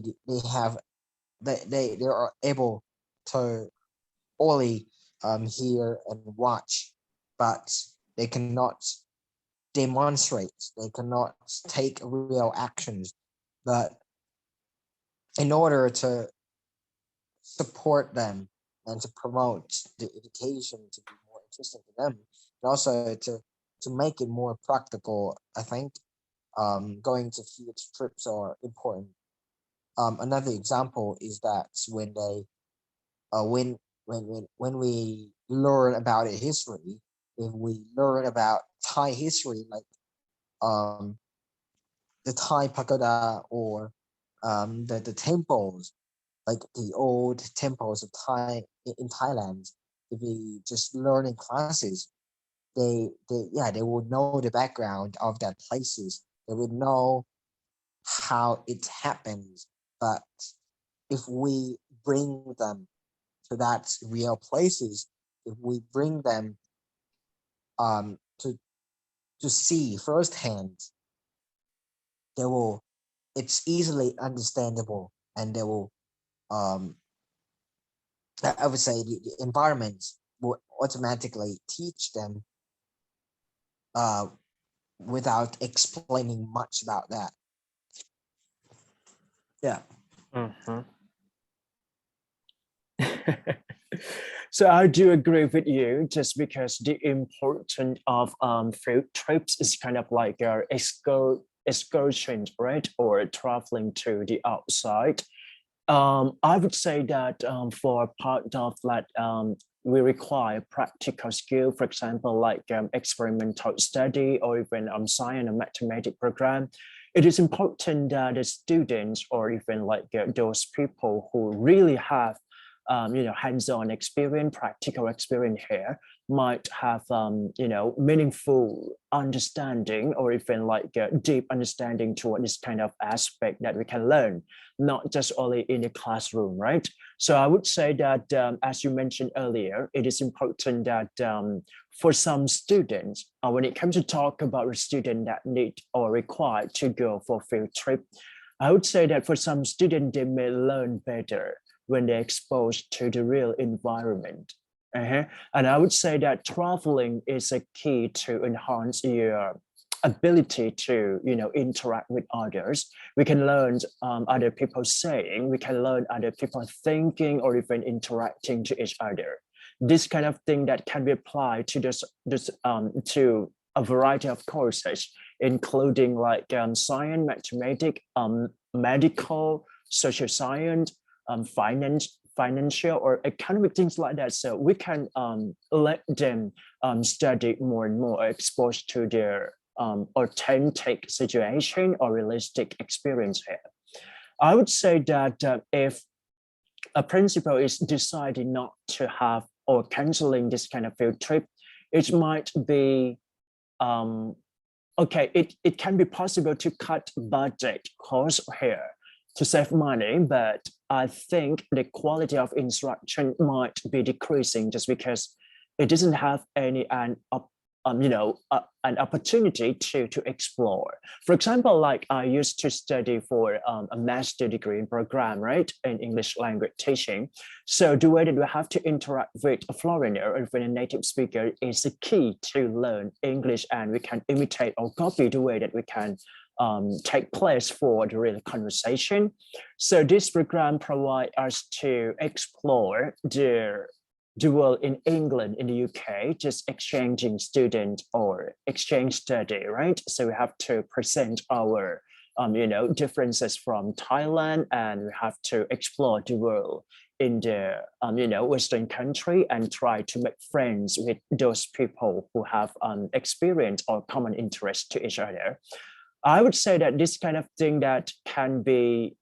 are able to only hear and watch, but they cannot demonstrate, they cannot take real actions. But in order to support them and to promote the education to be more interesting to them, and also to make it more practical, I think going to field trips are important. Another example is that when they when we learn about a history, when we learn about Thai history, like the Thai pagoda, or the temples, like the old temples of in Thailand, if we just learn in classes, they will know the background of that places. They would know how it happens. But if we bring them to that real places, if we bring them to see firsthand, it's easily understandable, and they will um, they will know how it happens. But if we bring them to that real places, if we bring them to see firsthand, they will it's easily understandable, and they will, it's easily understandable, and they will I would say the environment would automatically teach them without explaining much about that. Yeah. So I do agree with you, just because the importance of field trips is kind of like excursion, right, or traveling to the outside. I would say that for part of that, we require practical skill, for example, like experimental study or even science and mathematics program. It is important that the students or even like those people who really have hands-on experience, practical experience here, might have meaningful understanding or even like deep understanding toward this kind of aspect that we can learn, not just only in the classroom, right? So I would say that, as you mentioned earlier, it is important that for some students, when it comes to talk about a student that need or required to go for field trip, I would say that for some students, they may learn better when they're exposed to the real environment. And I would say that traveling is a key to enhance your ability to interact with others. We can learn other people saying, we can learn other people thinking or even interacting to each other. This kind of thing that can be applied to to a variety of courses, including like science, mathematics, medical, social science, financial or economic, things like that. So we can let them study more and more, exposed to their authentic situation or realistic experience here. I would say that if a principal is deciding not to have or canceling this kind of field trip, it might be okay, it can be possible to cut budget costs here to save money, but I think the quality of instruction might be decreasing just because it doesn't have any an opportunity to explore. For example, like I used to study for a master degree program, right, in English language teaching. So the way that we have to interact with a foreigner or with a native speaker is the key to learn English, and we can imitate or copy the way that we can take place for the real conversation. So this program provides us to explore the world in England, in the UK, just exchanging student or exchange study, right? So we have to present our differences from Thailand, and we have to explore the world in the Western country and try to make friends with those people who have experience or common interest to each other. I would say that this kind of thing that can be,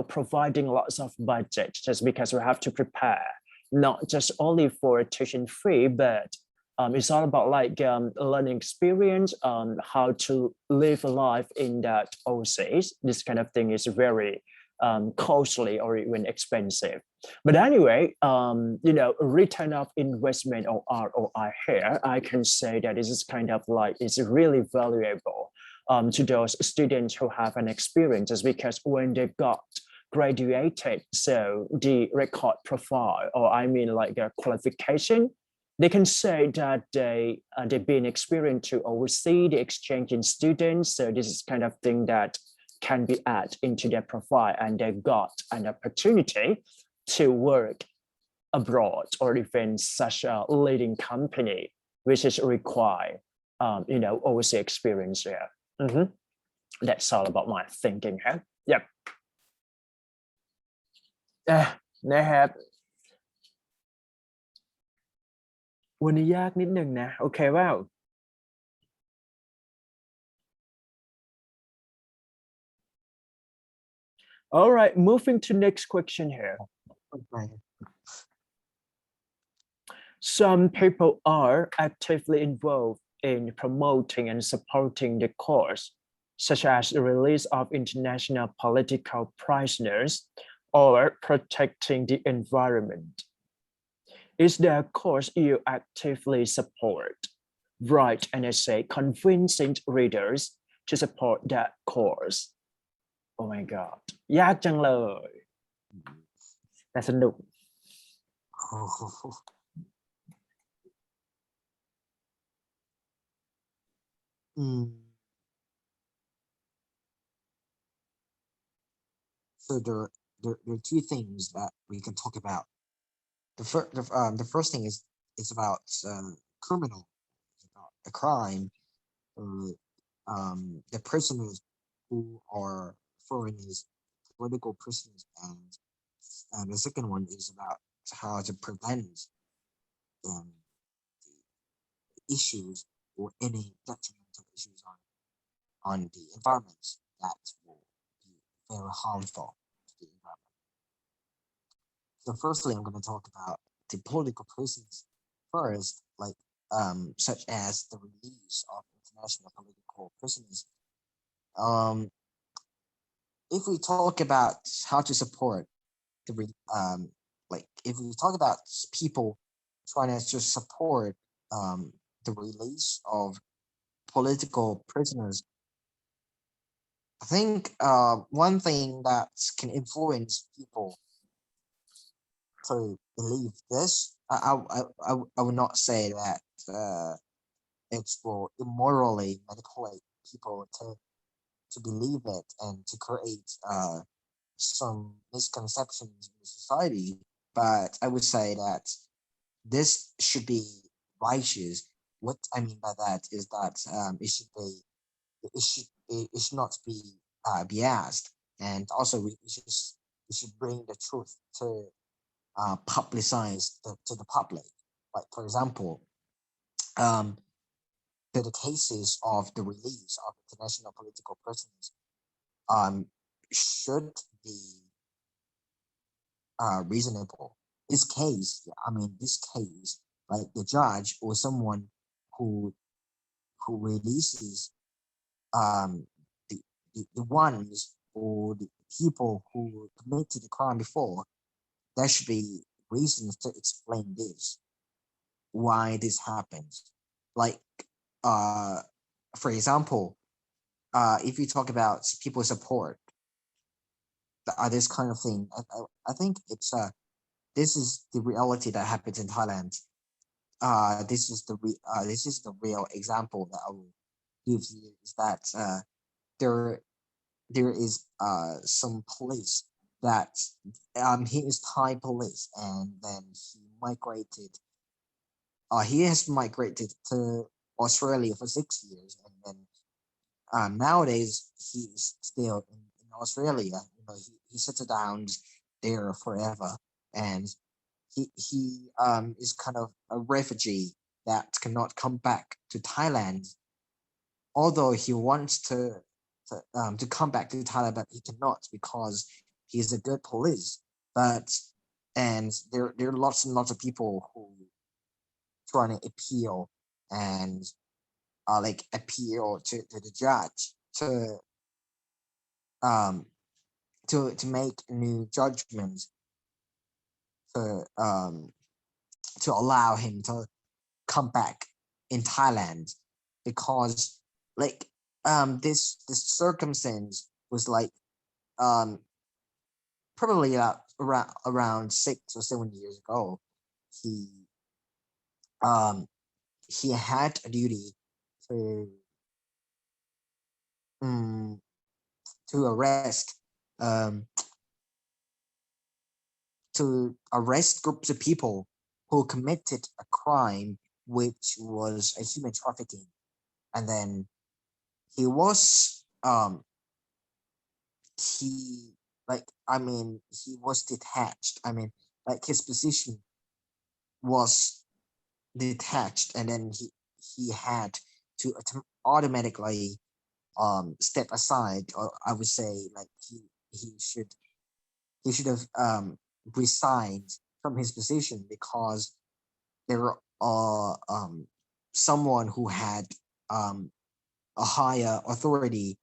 providing lots of budget, just because we have to prepare, not just only for tuition free, but it's all about like learning experience, how to live a life in that overseas. This kind of thing is very costly or even expensive. But anyway, return of investment or ROI here, I can say that this is kind of like, it's really valuable to those students who have an experience, just because when they got graduated, so the record profile, or I mean like a qualification, they can say that they've been experienced to oversee the exchanging students. So this is kind of thing that can be added into their profile, and they got an opportunity to work abroad or even such a leading company, which is required, overseas experience here. That's all about my thinking here. Yep. นะครับวันนี้ยากนิดนึงนะโอเคว่า all right, moving to next question here. Okay. Some people are actively involved in promoting and supporting the cause, such as the release of international political prisoners or protecting the environment. Is there a cause you actively support? Write an essay convincing readers to support that cause. Oh my god ยากจังเลยแต่สนุก Oh. Mm. So there are two things that we can talk about. The first thing is about criminal, it's about a crime, or the prisoners who are foreigners, political prisoners, and the second one is about how to prevent um, issues or any detrimental issues on the environment that will be very harmful to the environment. So firstly, I'm going to talk about the political prisons first, like such as the release of international political prisoners. Um, if we talk about how to support like if we talk about people trying to just support the release of political prisoners, I think one thing that can influence people to believe this, I would not say that it will immorally manipulate people to believe it and to create some misconceptions in society, but I would say that this should be righteous. What I mean by that is that it should not be biased, and also we should bring the truth to publicize to the public. Like for example, um, the cases of the release of international political prisoners um, should be reasonable. This case, like the judge or someone who releases um, the, the ones or the people who committed the crime before, there should be reasons to explain this, why this happens. Like, uh, for example, if you talk about people support, this kind of thing, I think this is the reality that happens in Thailand. This is the real example that I will give you is that there there is some police that he is Thai police, and then he has migrated to Australia for 6 years, and then nowadays he's still in Australia. He settled down there forever, and he is kind of a refugee that cannot come back to Thailand, although he wants to come back to Thailand, but he cannot because he's a good police. But and there are lots and lots of people who trying to appeal and appeal to the judge um to make new judgments to to allow him to come back in Thailand, because like this circumstance was like um probably around 6 or 7 years ago. He um he had a duty to um, arrest um groups of people who committed a crime which was a human trafficking, and then he was he he was detached. Like his position was detached, and then he had to automatically step aside, or I would say like he should he should have resigned from his position, because there are someone who had a higher authority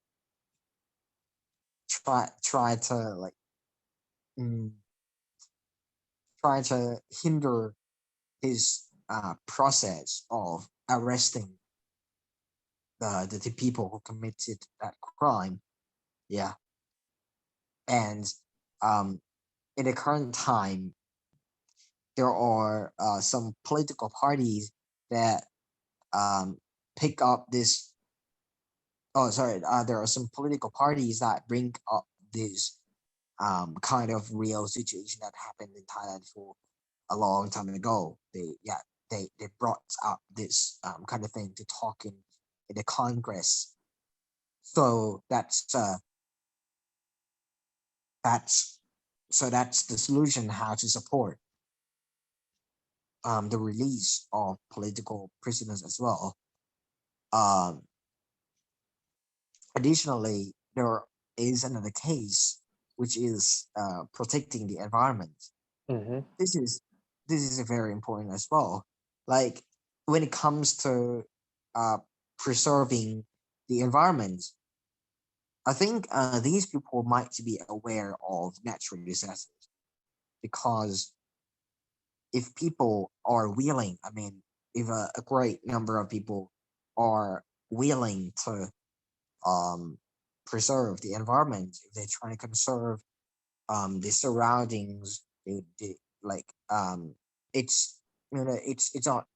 try to mm, try to hinder his process of arresting the people who committed that crime. Yeah, and um, in the current time, there are some political parties that pick up this. Oh, sorry. There are some political parties that bring up this kind of real situation that happened in Thailand for a long time ago. They brought up this kind of thing to talk in the Congress. So that's that's the solution how to support the release of political prisoners as well. Um, Additionally, there is another case which is protecting the environment. Mm-hmm. This is very important as well. Like when it comes to uh, preserving the environment, I think these people might be aware of natural disasters because if people are willing, I mean, if a great number of people are willing to um, preserve the environment, if they're trying to conserve the surroundings, like it's it's not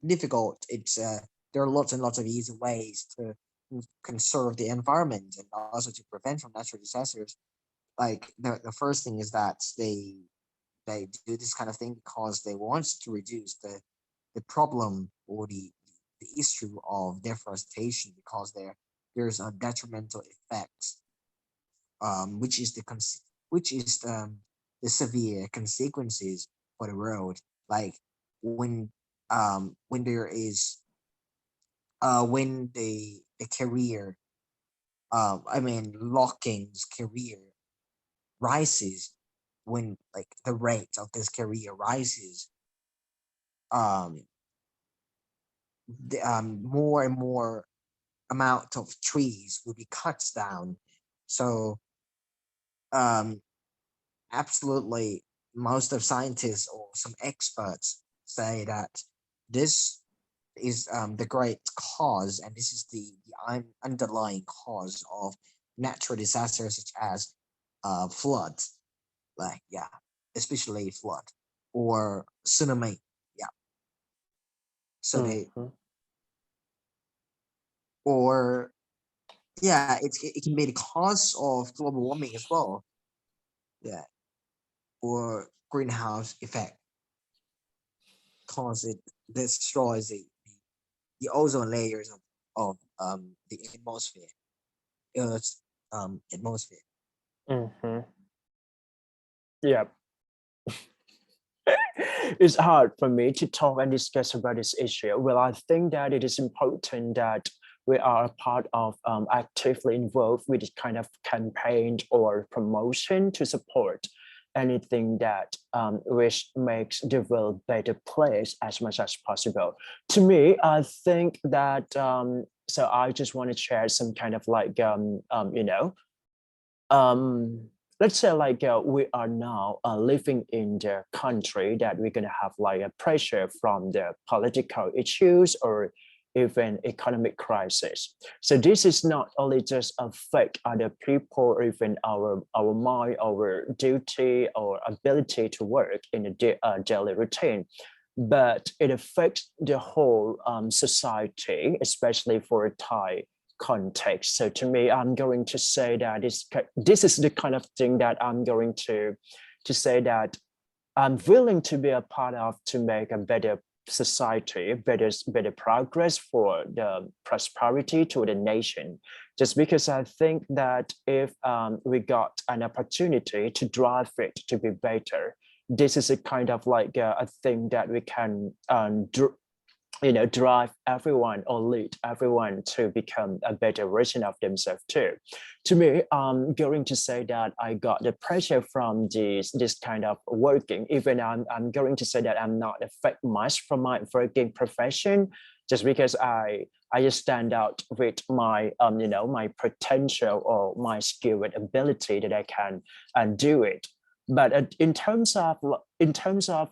difficult. It's there are lots and lots of easy ways to conserve the environment and also to prevent from natural disasters. Like the first thing is that they do this kind of thing because they want to reduce the problem or the issue of deforestation because there's a detrimental effect which is which is the severe consequences for the world. Like when there is when the career I mean Locking's career rises, when like the rate of this career rises, um more and more amount of trees will be cut down. So um absolutely, most of scientists or some experts say that this is the great cause, and this is the underlying cause of natural disasters such as flood, like yeah, especially flood or tsunami. Yeah, so they Mm-hmm. or yeah, it can be the cause of global warming as well. Yeah, or greenhouse effect, cause it destroys the ozone layers of the atmosphere, Earth's atmosphere. Mm-hmm. Yeah. It's hard for me to talk and discuss about this issue. Well, I think that it is important that we are a part of actively involved with this kind of campaign or promotion to support anything that which makes the world better place as much as possible. To me, I think that so I just want to share some kind of like um let's say like we are now living in the country that we're going to have like a pressure from the political issues or even economic crisis. So this is not only just affect other people or even our mind, our duty or ability to work in a daily routine, but it affects the whole society, especially for Thai context. So to me, I'm going to say that this is the kind of thing that I'm going to say that I'm willing to be a part of to make a better society, better progress for the prosperity to the nation. Just because I think that if we got an opportunity to drive it to be better, this is a kind of like a thing that we can drive everyone or lead everyone to become a better version of themselves too. To me, I'm going to say that I got the pressure from this kind of working. Even I'm going to say that I'm not affected much from my working profession, just because I just stand out with my my potential or my skill and ability that I can do it. But in terms of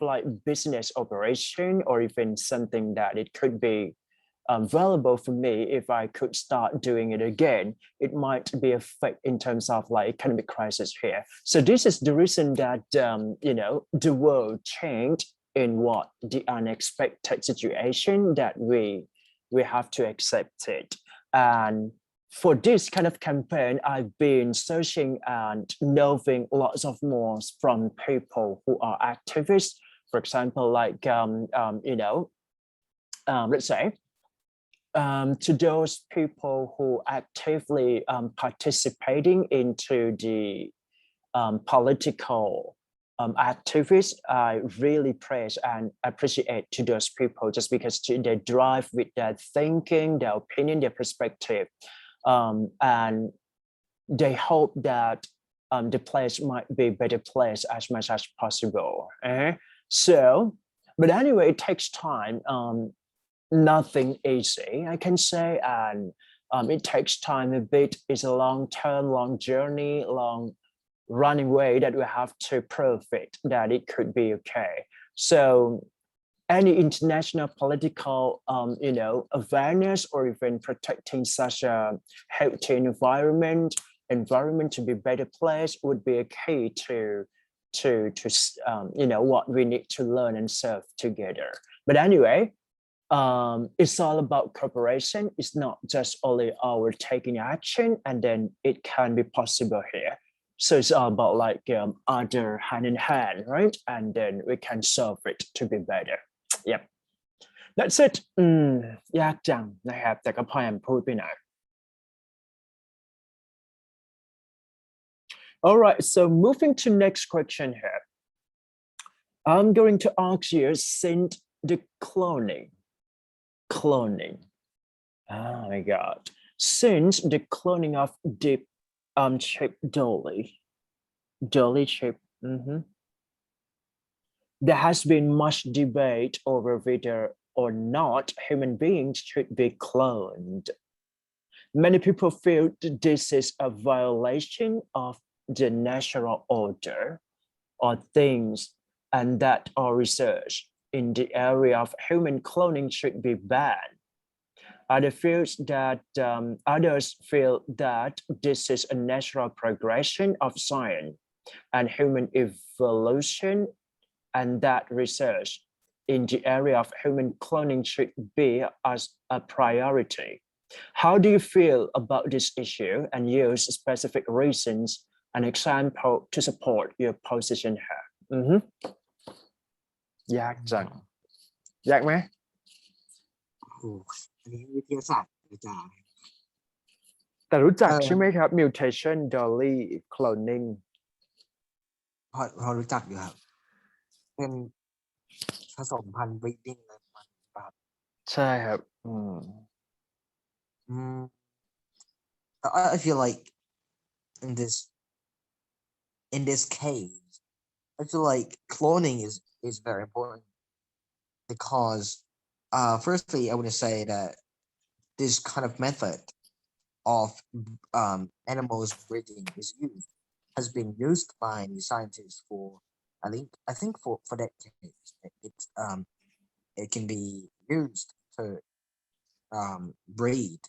like business operation or even something that it could be valuable for me if I could start doing it again, it might be a fact in terms of like economic crisis here. So this is the reason that the world changed in what the unexpected situation that we have to accept it. And for this kind of campaign, I've been searching and knowing lots of more from people who are activists. For example, like let's say to those people who actively participating into the political activists, I really praise and appreciate to those people just because they drive with their thinking, their opinion, their perspective, and they hope that the place might be a better place as much as possible. So, but anyway, it takes time. Nothing easy, I can say, and it takes time a bit. It's a long journey, long running way that we have to prove it that it could be okay. So any international political awareness or even protecting such a healthy environment to be a better place would be a key to what we need to learn and serve together. But anyway, it's all about cooperation. It's not just only our taking action and then it can be possible here. So it's all about like other hand in hand, right? And then we can solve it to be better. Yep. That's it. ยากจังนะครับแต่ก็พยายามพูดไปหน่อย All right, so moving to next question here. I'm going to ask you, since the cloning. Oh my God. Since the cloning of deep chip Dolly chip, there has been much debate over whether or not human beings should be cloned. Many people feel this is a violation of the natural order or things, and that our research in the area of human cloning should be banned. Others feel that this is a natural progression of science and human evolution, and that research in the area of human cloning should be as a priority. How do you feel about this issue, and use specific reasons and example to support your position here? ยากจัง ยากไหม อันนี้วิทยาศาสตร์อาจารย์ แต่รู้จักใช่ไหมครับ mutation dolly cloning พอรู้จักอยู่ครับเป็นผสมพันธุ์ breeding อะไรประมาณนี้ป่ะครับ ใช่ครับ I feel like in this case I feel like cloning is very important because firstly I want to say that this kind of method of animals breeding has been used by scientists for I think for decades. It can be used to breed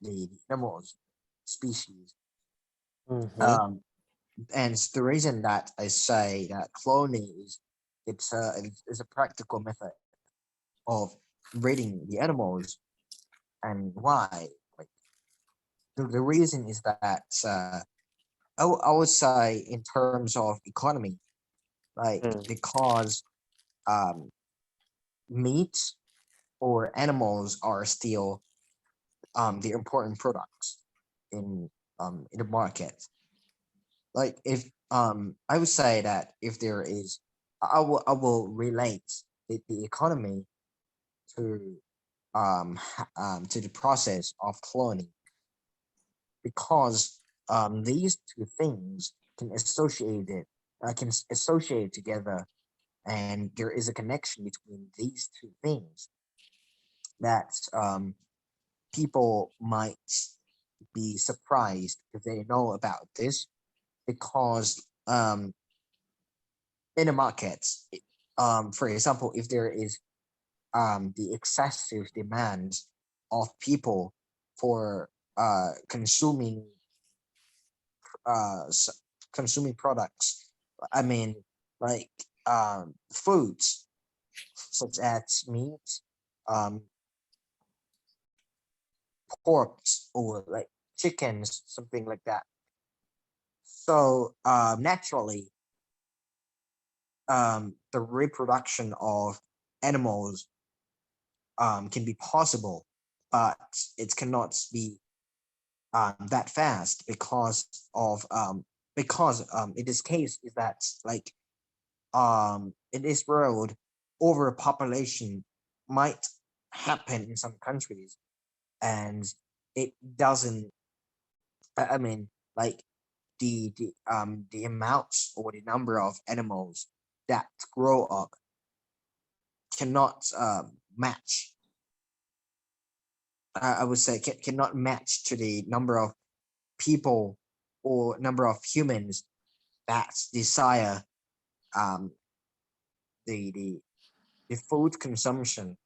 the animals species. And it's the reason that I say that cloning is a practical method of breeding the animals. And why? Like the reason is that I would say in terms of economy, like because meat or animals are still the important products in the market. Like if I would say that if there is I will relate the economy to the process of cloning, because these two things can associate together, and there is a connection between these two things that people might be surprised if they know about this, because in the markets, for example, if there is the excessive demand of people for consuming products, I mean, like foods such as meat, um, pork, or like chickens, something like that. So naturally, the reproduction of animals can be possible, but it cannot be that fast because in this case is that like in this world overpopulation might happen in some countries, and it doesn't I mean like the amounts or the number of animals that grow up cannot match. I would say cannot match to the number of people or number of humans that desire um, the, the the food consumption.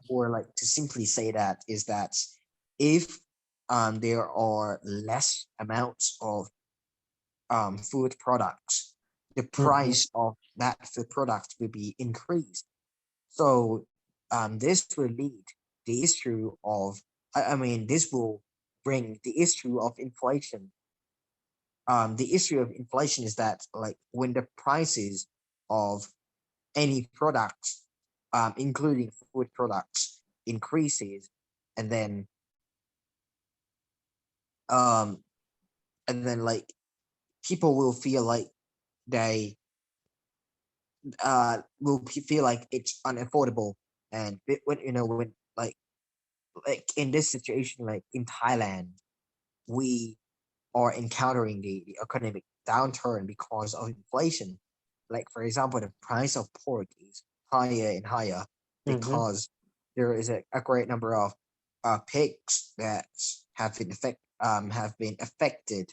Or like to simply say that is that if there are less amounts of food products, the price of that food product will be increased. So this will lead the issue of I mean this will bring the issue of inflation. The issue of inflation is that like when the prices of any product, including food products, increases, and then um, like people will feel like they will feel like it's unaffordable, and when when like in this situation, like in Thailand, we are encountering the economic downturn because of inflation. Like for example, the price of pork is higher and higher because there is a great number of pigs that have been affected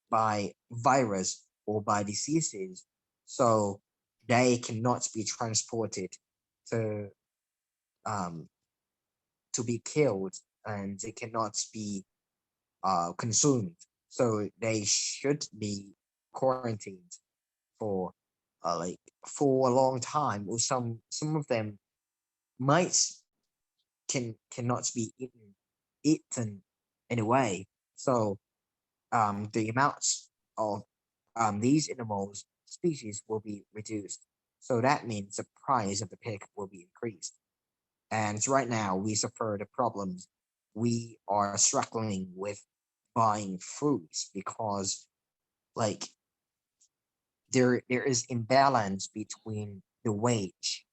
by virus or by diseases, so they cannot be transported to um, be killed, and they cannot be consumed. So they should be quarantined for like for a long time, or some of them might cannot be eaten anyway. So the amounts of these animals species will be reduced. So that means the price of the pig will be increased. And right now we suffer the problems. We are struggling with buying fruits because like there is imbalance between the wage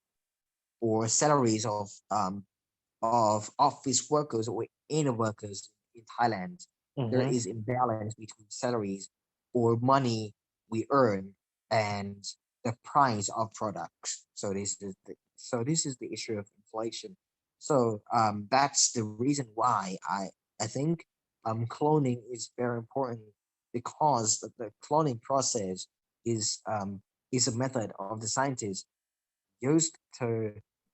or salaries of office workers or inner workers in Thailand. There is imbalance between salaries or money we earn and the price of products. This is the issue of inflation. So that's the reason why I think cloning is very important, because the cloning process is um, is a method of the scientists used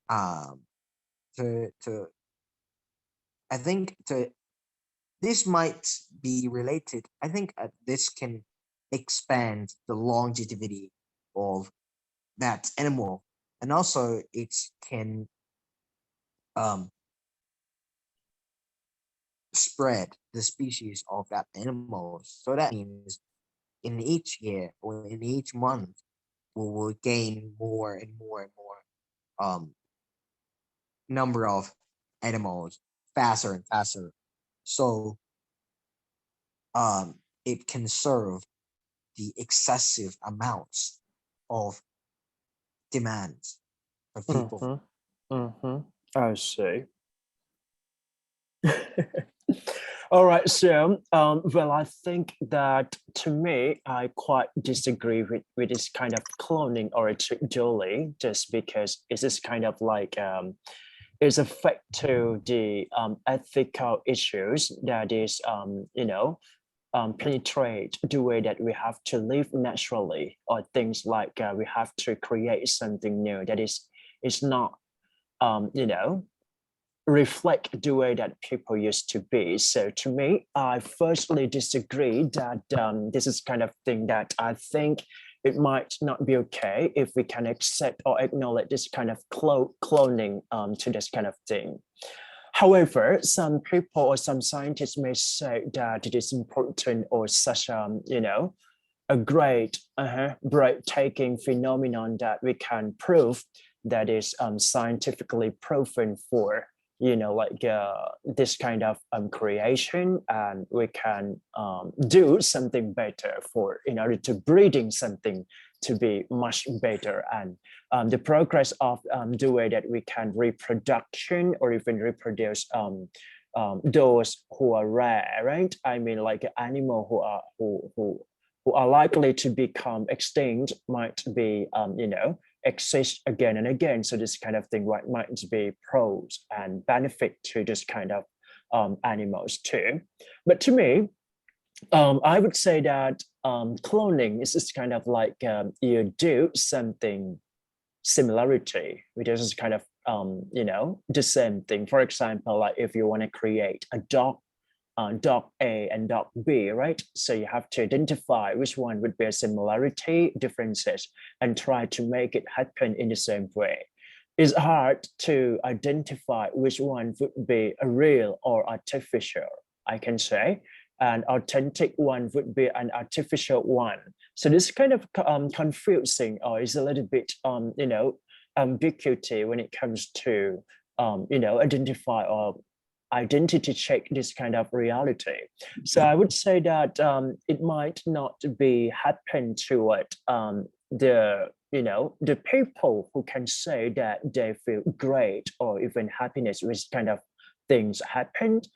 um, to I think to this might be related. I think this can expand the longevity of that animal, and also it can um, spread the species of that animal. So that means in each year or in each month, we will gain more and more and more number of animals faster and faster. So it can serve the excessive amounts of demands of people. I see. All right, so well, I think that to me, I quite disagree with this kind of cloning or dueling, just because it's just kind of like it's affect to the ethical issues that is penetrate the way that we have to live naturally, or things like we have to create something new that is not reflect the way that people used to be. So to me, I firstly disagree that this is kind of thing that I think it might not be okay if we can accept or acknowledge this kind of cloning to this kind of thing. However, some people or some scientists may say that it is important or such a great breathtaking phenomenon that we can prove that is scientifically proven for this kind of creation, and we can do something better for in order to breeding something to be much better, and the progress of the way that we can reproduction or even reproduce those who are rare, right? I mean, like animal who are likely to become extinct might be exist again and again. So this kind of thing might be pros and benefit to this kind of animals too. But to me, I would say that cloning is just kind of like you do something similarity, which is kind of the same thing. For example, like if you want to create a dog A and dog B, right? So you have to identify which one would be a similarity, differences, and try to make it happen in the same way. It's hard to identify which one would be a real or artificial, I can say. An authentic one would be an artificial one. So this kind of confusing or is a little bit, ambiguity when it comes to, identify or identity check this kind of reality. So I would say that it might not be happen to it the people who can say that they feel great or even happiness with kind of things happened,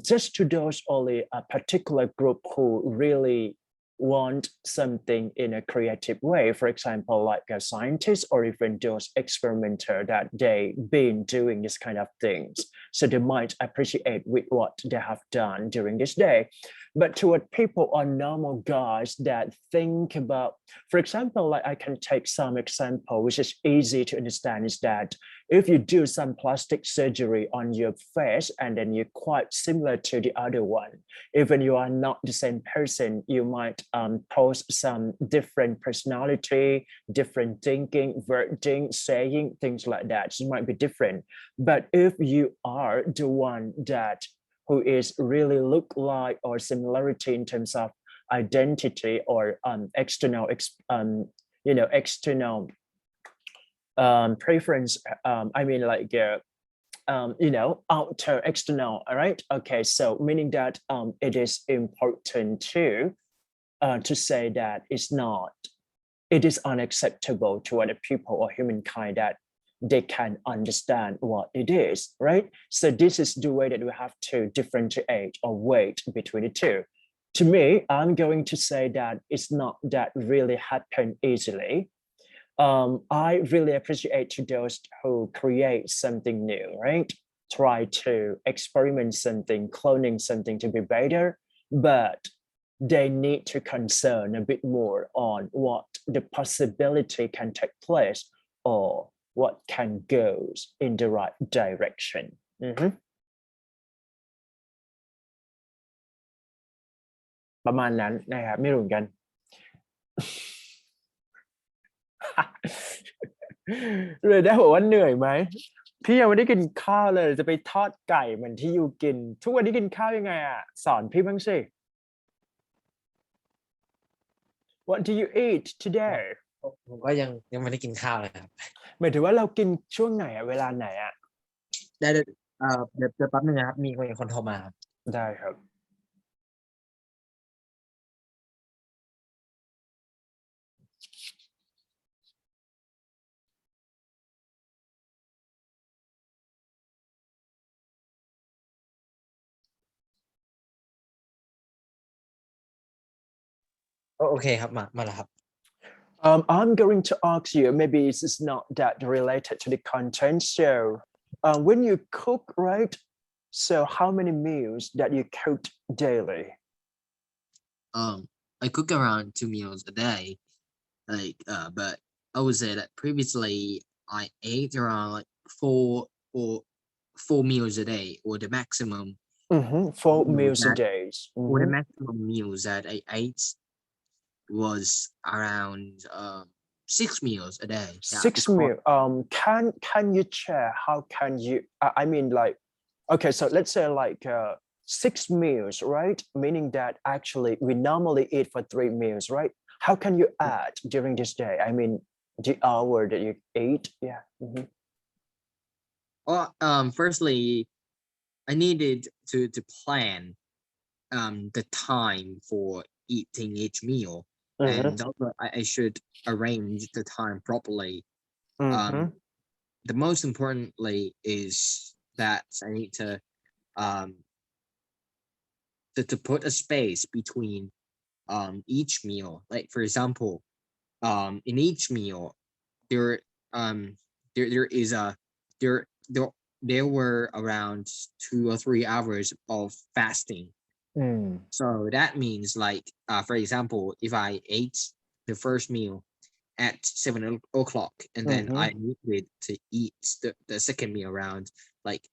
just to those only a particular group who really want something in a creative way. For example, like a scientist or even those experimenter that they been doing this kind of things. So they might appreciate with what they have done during this day. But toward people or normal guys that think about, for example, like I can take some example, which is easy to understand, is that if you do some plastic surgery on your face and then you're quite similar to the other one, even you are not the same person, you might pose some different personality, different thinking, wording, saying, things like that. So it might be different. But if you are the one that who is really look like or similarity in terms of identity or external preference, I mean like outer external, all right? Okay, so meaning that it is important to say that it is unacceptable to other people or humankind that they can understand what it is, right? So this is the way that we have to differentiate or weight between the two. To me, I'm going to say that it's not that really happen easily. I really appreciate to those who create something new, right? Try to experiment something, cloning something to be better, but they need to concern a bit more on what the possibility can take place or what can goes in the right direction. ประมาณนั้นนะครับไม่รู้เหมือนกัน เลยได้บอกว่าเหนื่อยไหมพี่ยังไม่ได้กินข้าวเลยจะไปทอดไก่เหมือนที่ยูกินทุกวันนี้กินข้าวยังไงอ่ะสอนพี่บ้างสิ What do you eat today ผมก็ยังไม่ได้กินข้าวเลยครับ หมายถึงว่าเรากินช่วงไหนอ่ะเวลาไหนอ่ะ เดี๋ยวแป๊บนึงนะครับมีคนโทรมาครับ ได้ครับ โอเคครับมาแล้วครับ I'm going to ask you, maybe it's not that related to the content. So when you cook, right? So how many meals that you cook daily? I cook around 2 meals a day, but I would say that previously I ate around like 4 meals a day, or the maximum. 4 meals a day. Or the maximum meals that I ate was around 6 meals a day. Yeah, 6 because meal. Can you share how can you? I mean, like, okay, so let's say like 6 meals, right? Meaning that actually we normally eat for 3 meals, right? How can you add during this day? I mean, the hour that you ate. Yeah. Mhm. well, firstly, I needed to plan the time for eating each meal, Mhm. and also I should arrange the time properly. Um, Mhm. the most importantly is that I need um to put a space between each meal. Like for example, in each meal there um there is a there there there were around 2 or 3 hours of fasting. Mm. So that means like for example, if I ate the first meal at 7 o'clock and then I Mhm. needed to eat the second meal around like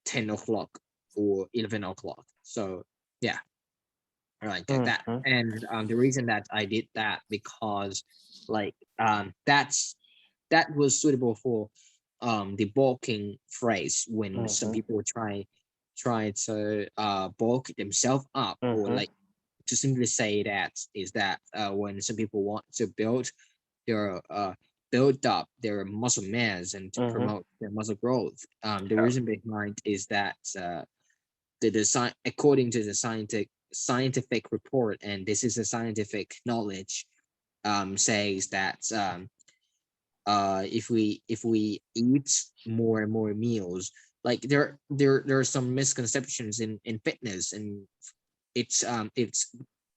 10 o'clock or 11 o'clock. So yeah, like that. Mhm. And the reason that I did that because like that was suitable for the bulking phrase when some Mhm. people try to bulk themselves up, or Mhm. like to simply say that is that when some people want to their build up their muscle mass and to Mhm. promote their muscle growth. The Yeah. reason behind is that the design, according to the scientific report, and this is a scientific knowledge, says that if we eat more and more meals, like there are some misconceptions in fitness, and it's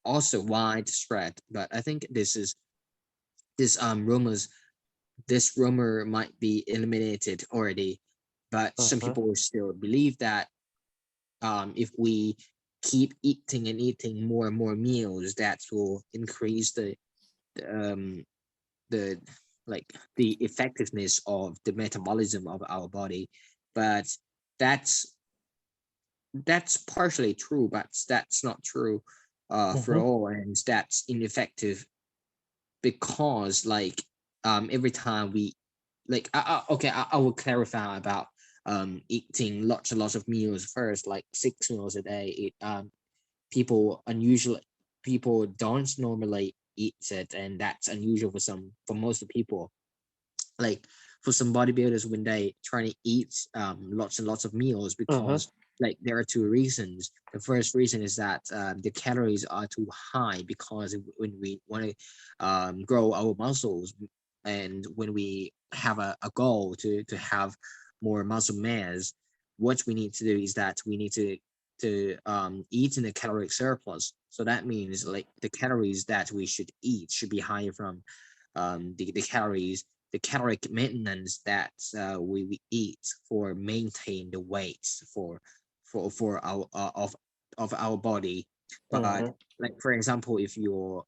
also widespread. But I think this rumors this rumor might be eliminated already, but some Mhm. people will still believe that if we keep eating and eating more and more meals, that will increase um the like the effectiveness of the metabolism of our body. But that's that's partially true, but that's not true for Mhm. all, and that's ineffective because like every time we like okay, I will clarify about eating lots and lots of meals first, like 6 meals a day. People unusually people don't normally eat it, and that's unusual for most of the people. Like for some bodybuilders, when they try to eat lots and lots of meals, Mhm. because like there are two reasons. The first reason is that the calories are too high, because when we want to grow our muscles, and when we have a goal to have more muscle mass, what we need to do is that we need to eat in a caloric surplus. So that means like the calories that we should eat should be higher from the caloric maintenance that we eat for maintain the weight for our of our body. But Mhm. like for example, if your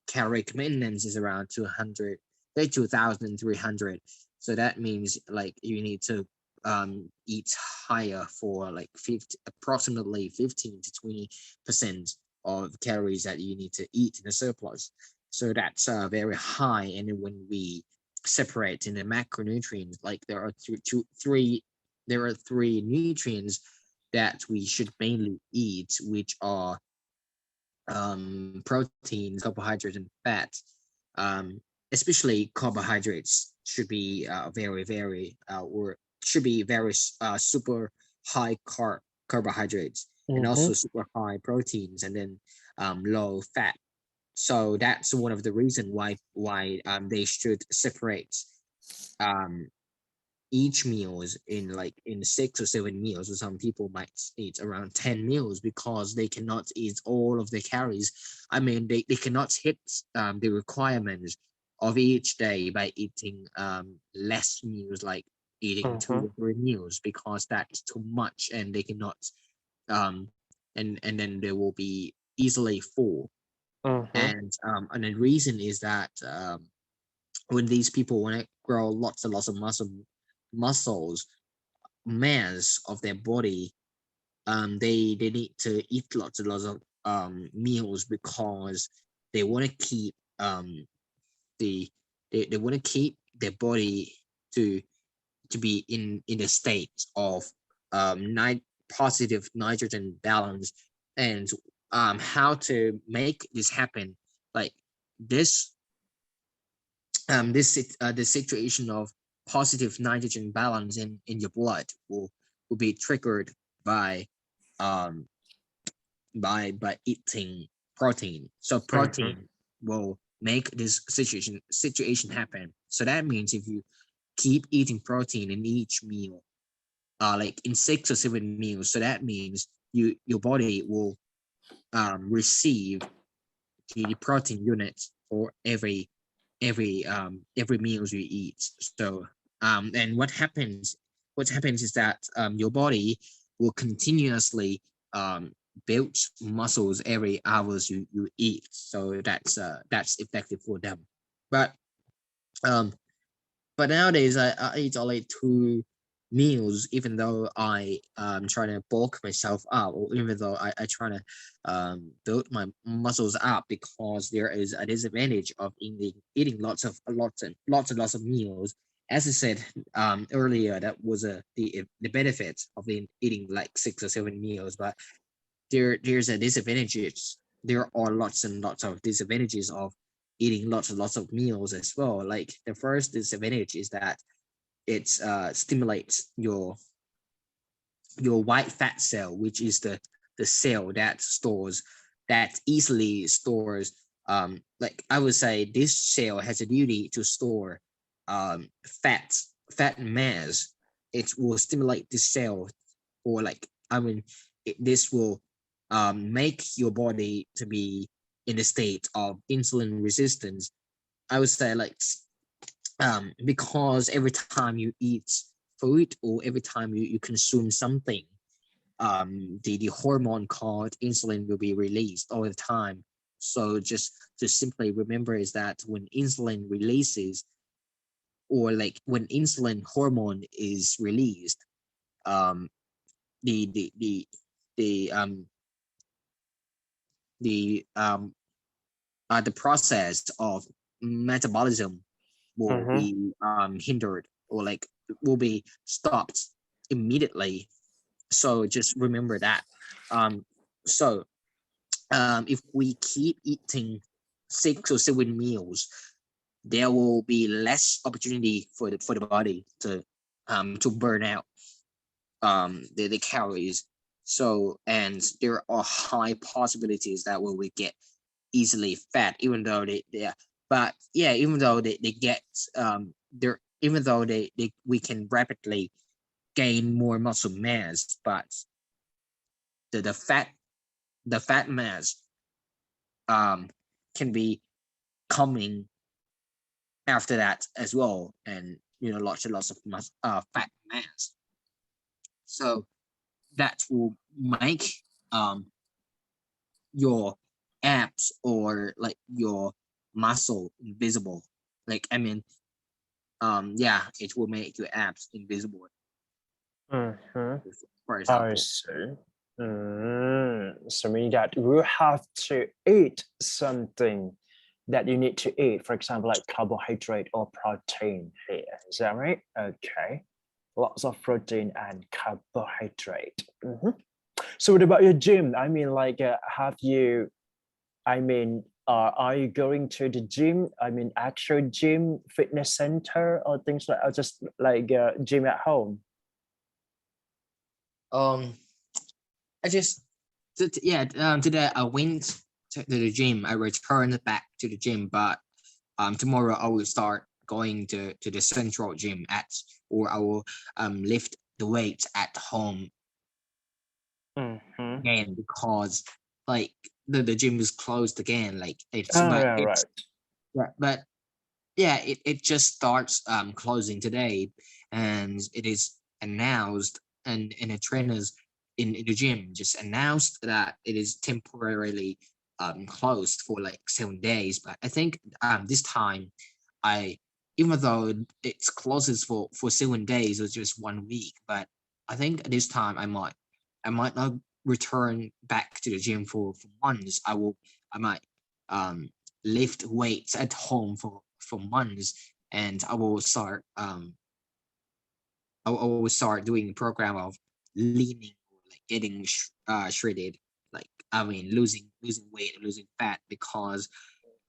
caloric maintenance is around 200, like 2,300, so that means like you need to eat higher for like 50, approximately 15 to 20% of calories that you need to eat in a surplus. So that's very high. And then when we separate in the macronutrients, like there are three nutrients that we should mainly eat, which are proteins, carbohydrates, and fats. Especially carbohydrates should be or should be very super high carbohydrates, and Mhm. also super high proteins, and then low fat. So that's one of the reason why they should separate um each meals in like in 6 or 7 meals, or some people might eat around 10 meals, because they cannot eat all of the calories. I mean, they cannot hit the requirements of each day by eating less meals, like eating two Mhm. or three meals, because that's too much, and they cannot um and then they will be easily full. Mhm. And the reason is that when these people want to grow lots and lots of muscles mass of their body, they need to eat lots and lots of meals, because they want to keep they want to keep their body to be in a state of positive nitrogen balance. And how to make this happen, like this the situation of positive nitrogen balance in your blood will be triggered by um by eating protein. So protein will make this situation happen. So that means if you keep eating protein in each meal, like in 6 or 7 meals, so that means your body will receive the protein units for every meals you eat. So and what happens is that your body will continuously build muscles every hours you eat. So that's effective for them. But um nowadays I eat only 2 meals, even though I try to bulk myself up, or even though I try to build my muscles up, because there is a disadvantage of eating lots of meals. As I said earlier, that was the benefit of eating like 6 or 7 meals, but there's a disadvantages. There are lots and lots of disadvantages of eating lots and lots of meals as well. Like the first disadvantage is that it stimulates your white fat cell, which is the cell that easily stores, like I would say this cell has a duty to store fat mass. It will stimulate this cell, or like this will make your body to be in a state of insulin resistance. I would say like because every time you eat food, or every time you consume something, the hormone called insulin will be released all the time. So just to simply remember is that when insulin releases, or like when insulin hormone is released, um the the the the the process of metabolism will be hindered, or like will be stopped immediately. So just remember that. So if we keep eating 6 or 7 meals, there will be less opportunity for the body to burn out the calories. So, and there are high possibilities that we get easily fat, even though but yeah, even though they get they're even though we can rapidly gain more muscle mass, but the fat mass can be coming after that as well, and lots and lots of fat mass. So that will make your abs, or like your muscle invisible. Like yeah, it will make your abs invisible, for I example. see. So meaning that you have to eat something that you need to eat, for example, like carbohydrate or protein here. Is that right? Okay. Lots of protein and carbohydrate. So what about your gym? I mean, like, are you going to the gym? I mean, actual gym, fitness center, or things like, or just like gym at home? I just today I went to the gym. I returned back to the gym, but tomorrow I will start going to the central gym or I will lift the weights at home again, because like the gym is closed again. Like it's Right. but yeah, it just starts closing today, and it is announced, and the trainers in the gym just announced that it is temporarily closed for like 7 days. But I think this time, I even though it's closes for 7 days or just 1 week, but I think this time I might not return back to the gym for months. I might lift weights at home for months, and I will start I will start doing a program of leaning, like getting shredded, like I mean losing weight and losing fat, because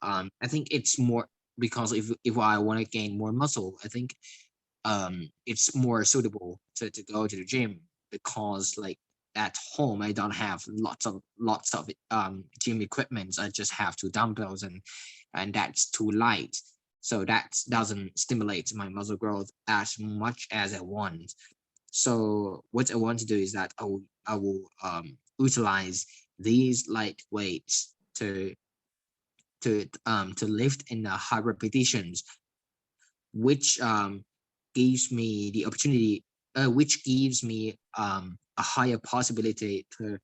I think it's more, because if I want to gain more muscle, I think it's more suitable to go to the gym, because like at home I don't have lots of gym equipment. I just have two dumbbells, and that's too light, so that doesn't stimulate my muscle growth as much as I want. So what I want to do is that I will utilize these light weights to lift in the high repetitions, which gives me the opportunity, which gives me a higher possibility to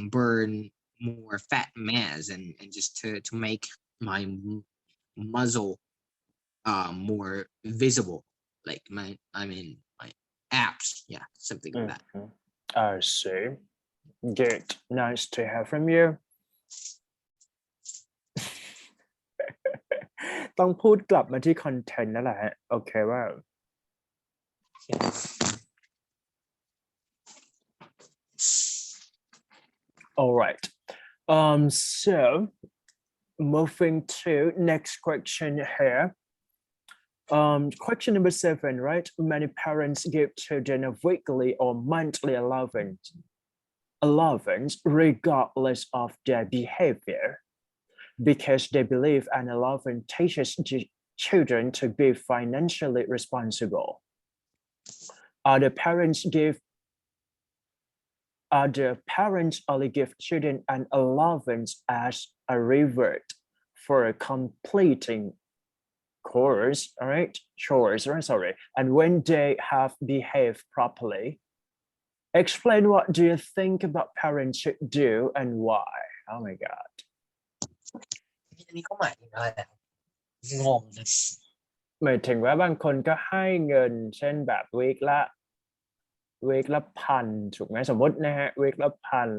burn more fat mass, and just to make my muzzle more visible, like my abs, yeah, something like that. I see. Good. Nice to hear from you. ต้องพูดกลับมาที่คอนเทนต์นั่นแหละฮะโอเคว่า all right so moving to next question here question number 7, right? Many parents give children a weekly or monthly allowance regardless of their behavior, because they believe an allowance teaches children to be financially responsible. Other parents only give children an allowance as a reward for completing chores, sorry, and when they have behaved properly. Explain what do you think about parents should do and why? Oh my god. อันนี้ก็หมายถึงอะไรอะงงนะ หมายถึงว่าบางคนก็ให้เงินเช่นแบบวีคละพันถูกไหมสมมตินะฮะวีคละพัน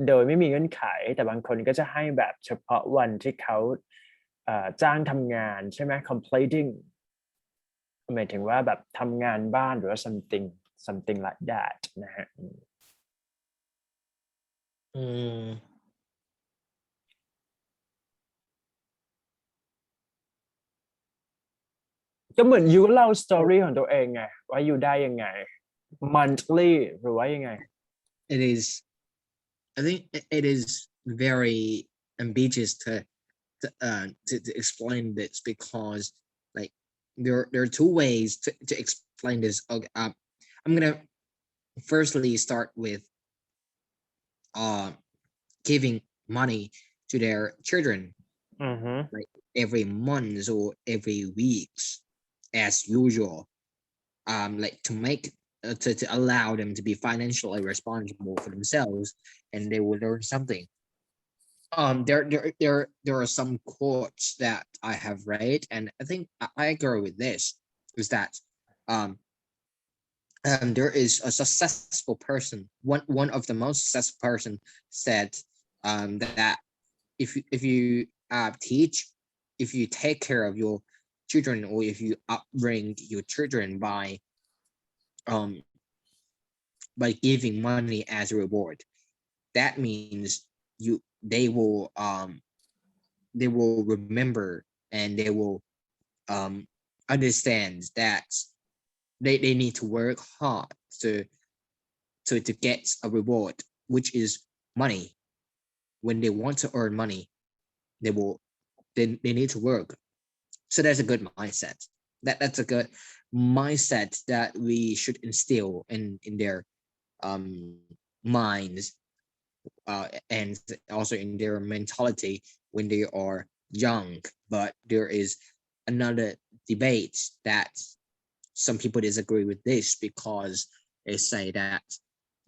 โดยไม่มีเงื่อนไขแต่บางคนก็จะให้แบบเฉพาะวันที่เขาจ้างทำงานใช่ไหม completing หมายถึงว่าแบบทำงานบ้านหรือว่า something like that นะฮะก็เหมือนยูเล่าสตอรี่ของตัวเองไงว่ายูได้ยังไง monthly หรือว่ายังไง I think it is very ambitious to explain this, because like there are two ways to explain this. Okay, I'm gonna firstly start with giving money to their children, like every month or every weeks as usual, like to make to allow them to be financially responsible for themselves, and they will learn something. There are some quotes that I have read, and I think I agree with this, is that there is a successful person, one of the most successful person said that if you take care of your children, or if you upbring your children by giving money as a reward, that means they will remember, and they will understand that they need to work hard to get a reward, which is money. When they want to earn money, they need to work. So that's a good mindset. That's a good mindset that we should instill in their minds, and also in their mentality when they are young. But there is another debate that some people disagree with this, because they say that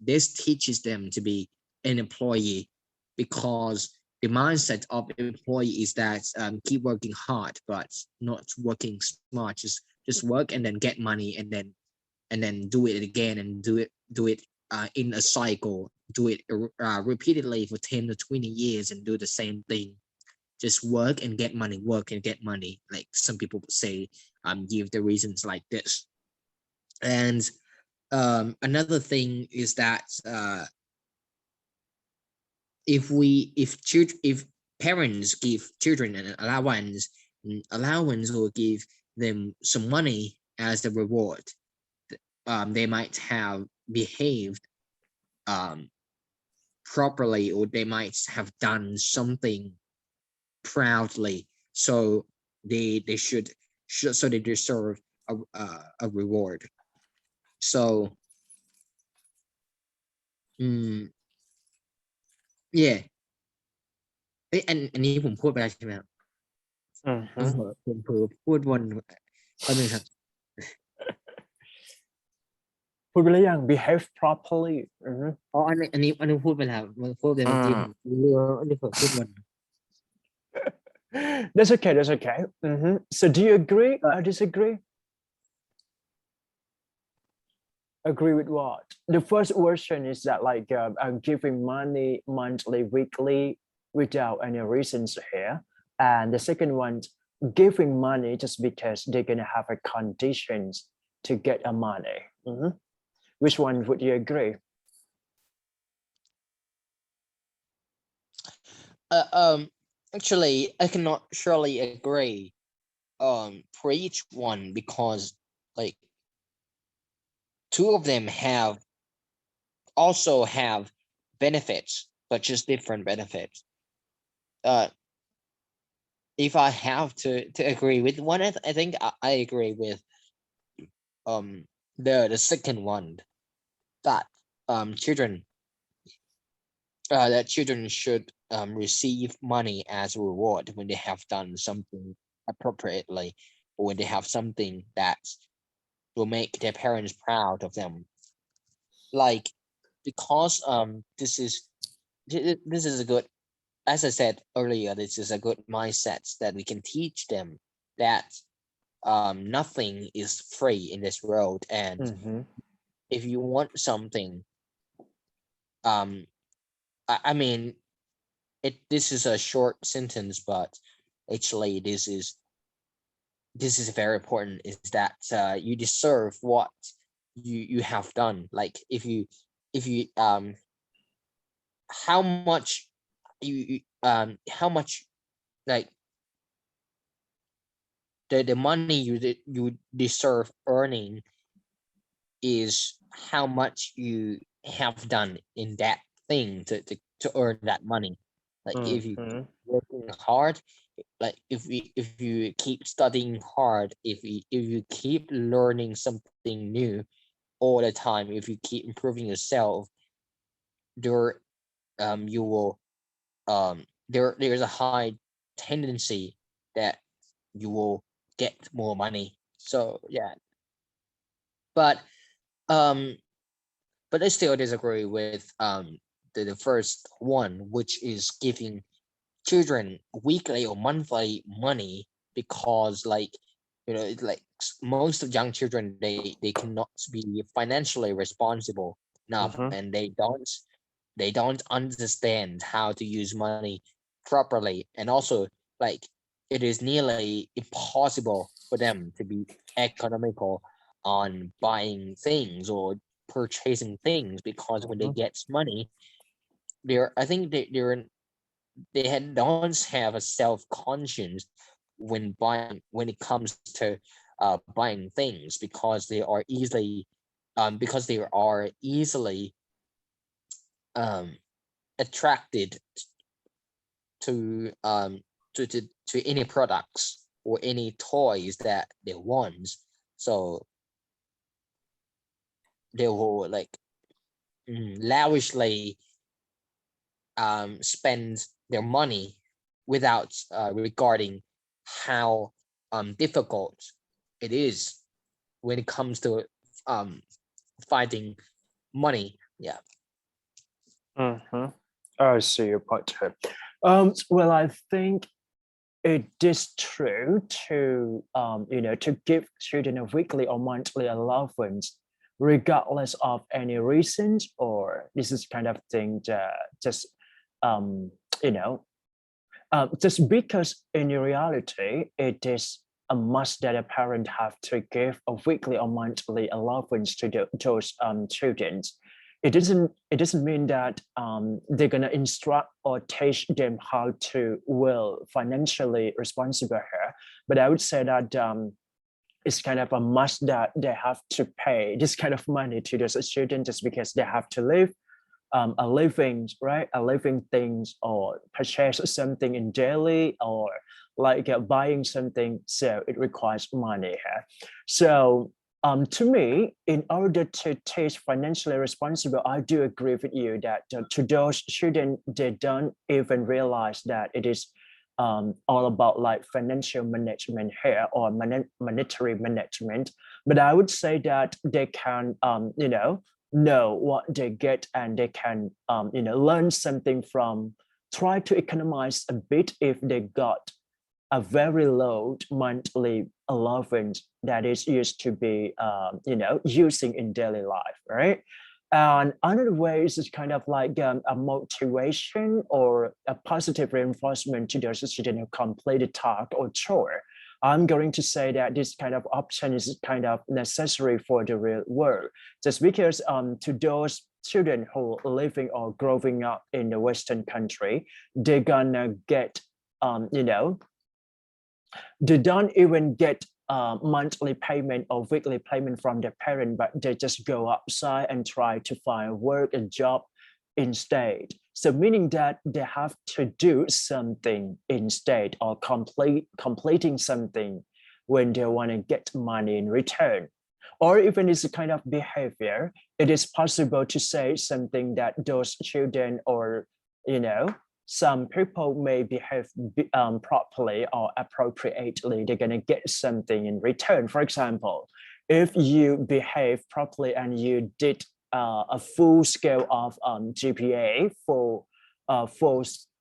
this teaches them to be an employee, because the mindset of employee is that keep working hard but not working smart, just work and then get money, and then do it again, and do it in a cycle, do it repeatedly for 10 to 20 years, and do the same thing. just work and get money, work and get money. Like some people say, give the reasons like this. And another thing is that if parents give children an allowance or give them some money as a reward, they might have behaved properly, or they might have done something proudly, so they should so they deserve a reward. So yeah อันนี้ผมพูดไปแล้วใช่ไหมครับ อือฮึ ผมเผลอพูดวนแป๊บนึงครับ พูดไปแล้วยัง behave properly อือฮึ อ๋ออันนี้พูดไปแล้วมันพูดไปเมื่อกี้ผมเรืออันนี้ผมพูดวน That's okay. That's okay. So do you agree or disagree? Agree with what? The first version is that like giving money monthly, weekly, without any reasons here, and the second one, giving money just because they're gonna have a conditions to get a money. Which one would you agree? Actually, I cannot surely agree for each one, because like two of them also have benefits, but just different benefits. If I have to agree with one, I think I agree with the second one, that children should receive money as a reward when they have done something appropriately, or when they have something that will make their parents proud of them. Like, because this is a good, as I said earlier, this is a good mindset that we can teach them that nothing is free in this world, and if you want something, I mean, this is a short sentence, but actually this is very important, is that you deserve what you have done. Like if you how much like the money you deserve earning is how much you have done in that thing to earn that money. Like if you working hard, like if you keep studying hard, if you keep learning something new all the time, if you keep improving yourself, there you will there's a high tendency that you will get more money. So yeah, but I still disagree with the first one, which is giving children weekly or monthly money, because like like most of young children, they cannot be financially responsible enough, and they don't understand how to use money properly, and also like it is nearly impossible for them to be economical on buying things or purchasing things, because when they get money, I think they don't have a self-conscious when it comes to buying things, because they are easily attracted to any products or any toys that they want, so they will like lavishly spend their money without regarding how difficult it is when it comes to finding money. Yeah. I see your point here. Well, I think it is true to to give children a weekly or monthly allowance regardless of any reasons, or this is kind of thing that just just because in reality it is a must that a parent have to give a weekly or monthly allowance to those children. It doesn't mean that they're gonna instruct or teach them how to will financially responsible here. But I would say that it's kind of a must that they have to pay this kind of money to those students just because they have to live a living, right? A living things or purchase something in daily or like buying something. So it requires money here. So to me, in order to teach financially responsible, I do agree with you that to those students, they don't even realize that it is all about like financial management here or monetary management. But I would say that they can, know what they get and they can, learn something from, try to economize a bit if they got a very low monthly allowance that is used to be, using in daily life, right? And another way is kind of like a motivation or a positive reinforcement to those students who complete a task or chore. I'm going to say that this kind of option is kind of necessary for the real world, just because to those children who are living or growing up in the Western country, they're gonna get, they don't even get monthly payment or weekly payment from their parent, but they just go outside and try to find work and job instead. So meaning that they have to do something instead or completing something when they want to get money in return. Or even it's a kind of behavior, it is possible to say something that those children or, some people may behave properly or appropriately, they're going to get something in return. For example, if you behave properly and you did a full scale of GPA for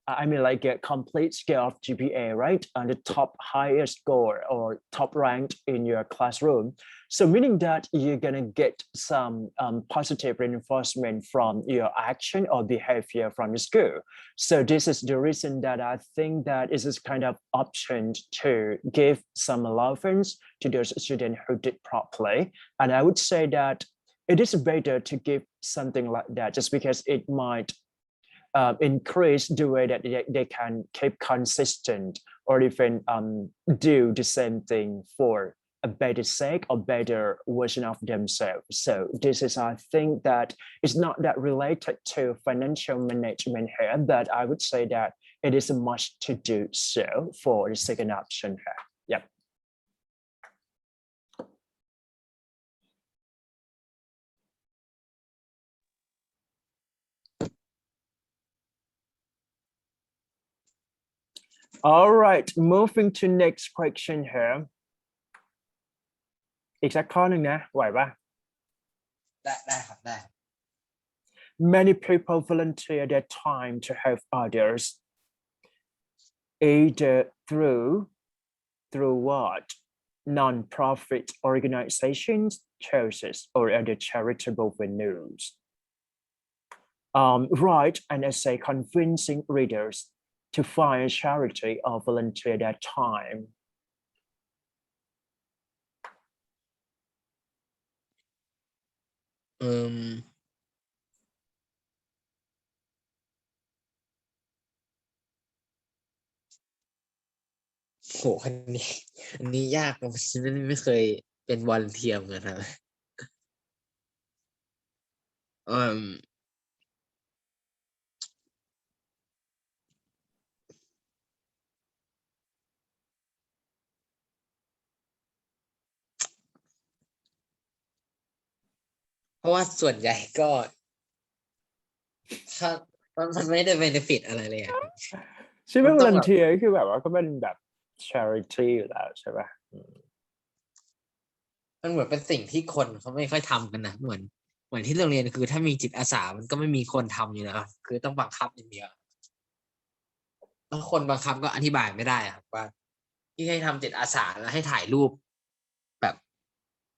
like a complete scale of GPA, right? And the top highest score or top ranked in your classroom. So meaning that you're gonna get some positive reinforcement from your action or behavior from the school. So this is the reason that I think that it is kind of option to give some allowance to those students who did properly. And I would say that it is better to give something like that just because it might increase the way that they can keep consistent or even do the same thing for a better sake or better version of themselves. So this is, I think that it's not that related to financial management here, but I would say that it is a must to do so for the second option here. Yep. All right, moving to next question here. อีกสักข้อหนึ่งนะไหวปะ ได้ครับได้ Many people volunteer their time to help others, either through what? Non-profit organizations, churches, or other charitable venues. Write an essay convincing readers to find charity or volunteer their time.โหอันนี้ยากนะฉันไม่เคยเป็นวอลเทียร์เหมือนกันนะเพราะว่าส่วนใหญ่ก็ถ้ามันไม่ได้ benefit อะไรเลยอ่ะ ใช่ไหม volunteer คือแบบว่าก็เป็นแบบ charity อยู่แล้วใช่ปะ มันเหมือนเป็นสิ่งที่คนเขาไม่ค่อยทำกันนะเหมือนที่โรงเรียนคือถ้ามีจิตอาสามันก็ไม่มีคนทำอยู่แล้วคือต้องบังคับอย่างเดียวแล้วคนบังคับก็อธิบายไม่ได้ครับว่าที่ให้ทำจิตอาสาแล้วให้ถ่ายรูปแบบ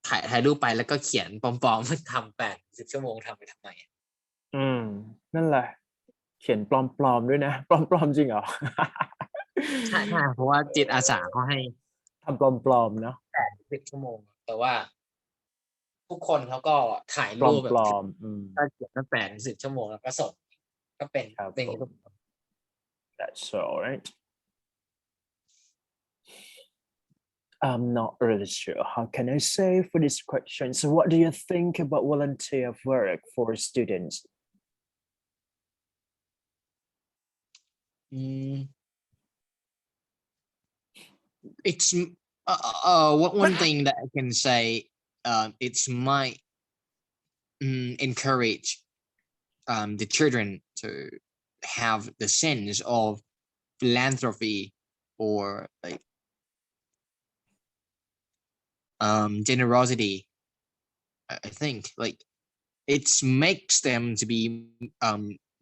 ถ่ายรูปไปแล้วก็เขียนปลอมๆมันทำ80 ชั่วโมงทำไปทำไมนั่นแหละเขียนปลอมๆด้วยนะปลอมๆจริงเหรอ ใช่เพราะว่าจิตอาสาเขาให้ ทำปลอมๆเนาะ 10 ชั่วโมง แต่ว่า ทุกคนเขาก็ถ่าย ป รูปแบบ ลอมๆถ้าเขียนตั้ง8 ถึง 10 ชั่วโมงแล้วก็ส่ง ก็เป็น ครับ เป็นอย่าง ผ นี้ ม That's all right. I'm not really sure. How can I say for this question? So, what do you think about volunteer work for students? It's one thing that I can say, it's might encourage the children to have the sense of philanthropy or like generosity. I think like it makes them to be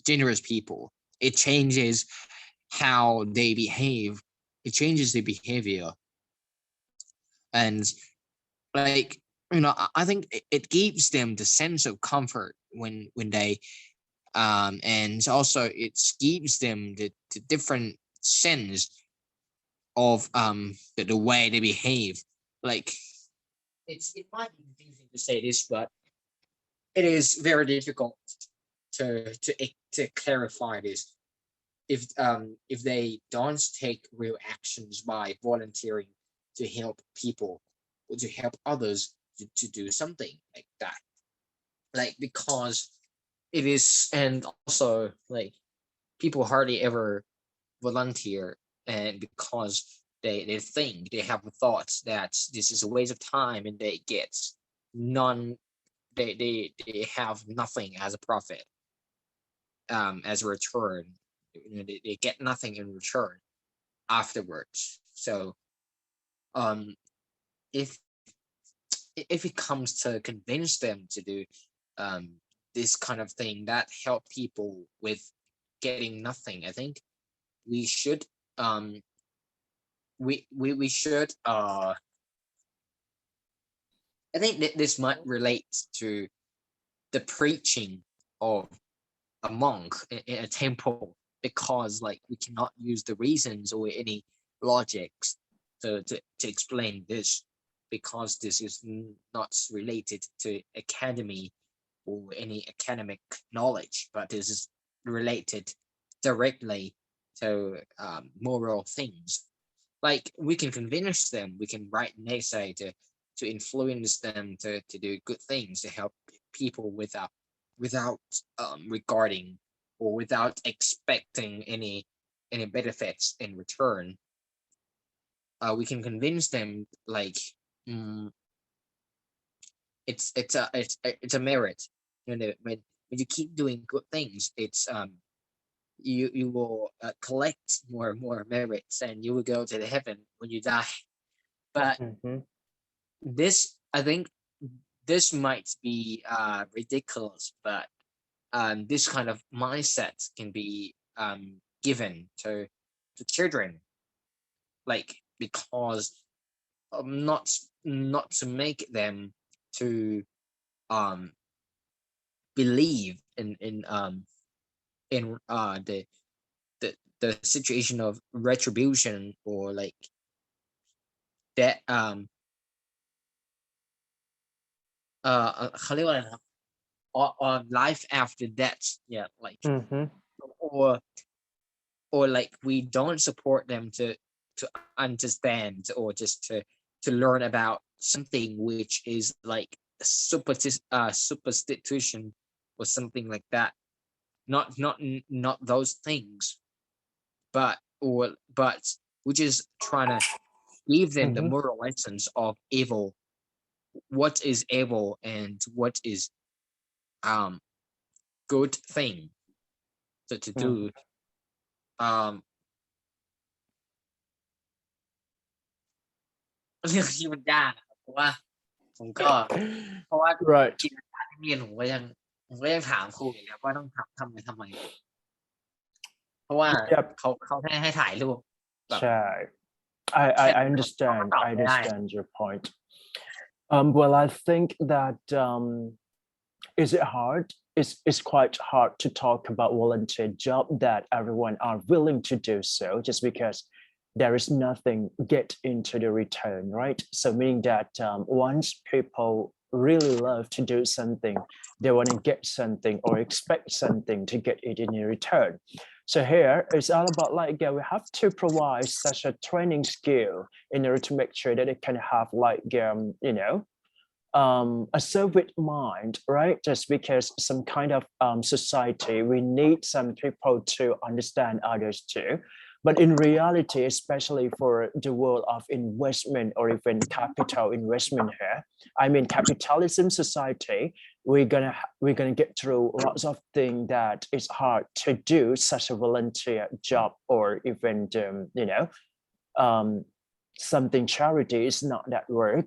generous people. It changes how they behave. It changes their behavior, and like I think it gives them the sense of comfort when they and also it gives them the different sense of the way they behave. Like it might be confusing to say this, but it is very difficult to clarify this. If they don't take real actions by volunteering to help people or to help others to do something like that, like because it is, and also like people hardly ever volunteer, and because they think they have thoughts that this is a waste of time and they get none, they have nothing as a profit, as a return. They get nothing in return afterwards. So if it comes to convince them to do this kind of thing that help people with getting nothing, I think we should we should I think that this might relate to the preaching of a monk in a temple, because like we cannot use the reasons or any logics to explain this, because this is not related to academy or any academic knowledge, but this is related directly to moral things. Like we can convince them, we can write an essay to influence them to do good things, to help people without regarding or without expecting any benefits in return. We can convince them like it's a merit. When you keep doing good things, it's you will collect more merits, and you will go to the heaven when you die. But this, I think, this might be ridiculous, but this kind of mindset can be given to children, like because not to make them to believe in the situation of retribution, or like thatเขาเรียกว่าอะไรนะครับ or life after death, yeah, like or like we don't support them to understand, or just to learn about something which is like superstition or something like that. Not those things, but we're just trying to give them the moral lessons of evil, what is evil and what is good thing to do. เรื่องที่มันยากนะครับเพราะว่าผมก็เพราะว่า right กิจการที่เรียนผมก็ยังถามครูอยู่แล้วว่าต้องทำทำไม เพราะว่า Yep. เขาให้ถ่ายรูปแบบ ใช่ I understand. I understand your point. Well, I think that is it hard? It's quite hard to talk about volunteer job that everyone are willing to do so, just because there is nothing get into the return, right? So meaning that once people really love to do something, they want to get something or expect something to get it in return. So here it's all about like we have to provide such a training skill in order to make sure that it can have like a service mind, right? Just because some kind of society, we need some people to understand others too. But in reality, especially for the world of investment or even capital investment here, I mean capitalism society, we're gonna get through lots of things that it's hard to do such a volunteer job or even something charity is not that work.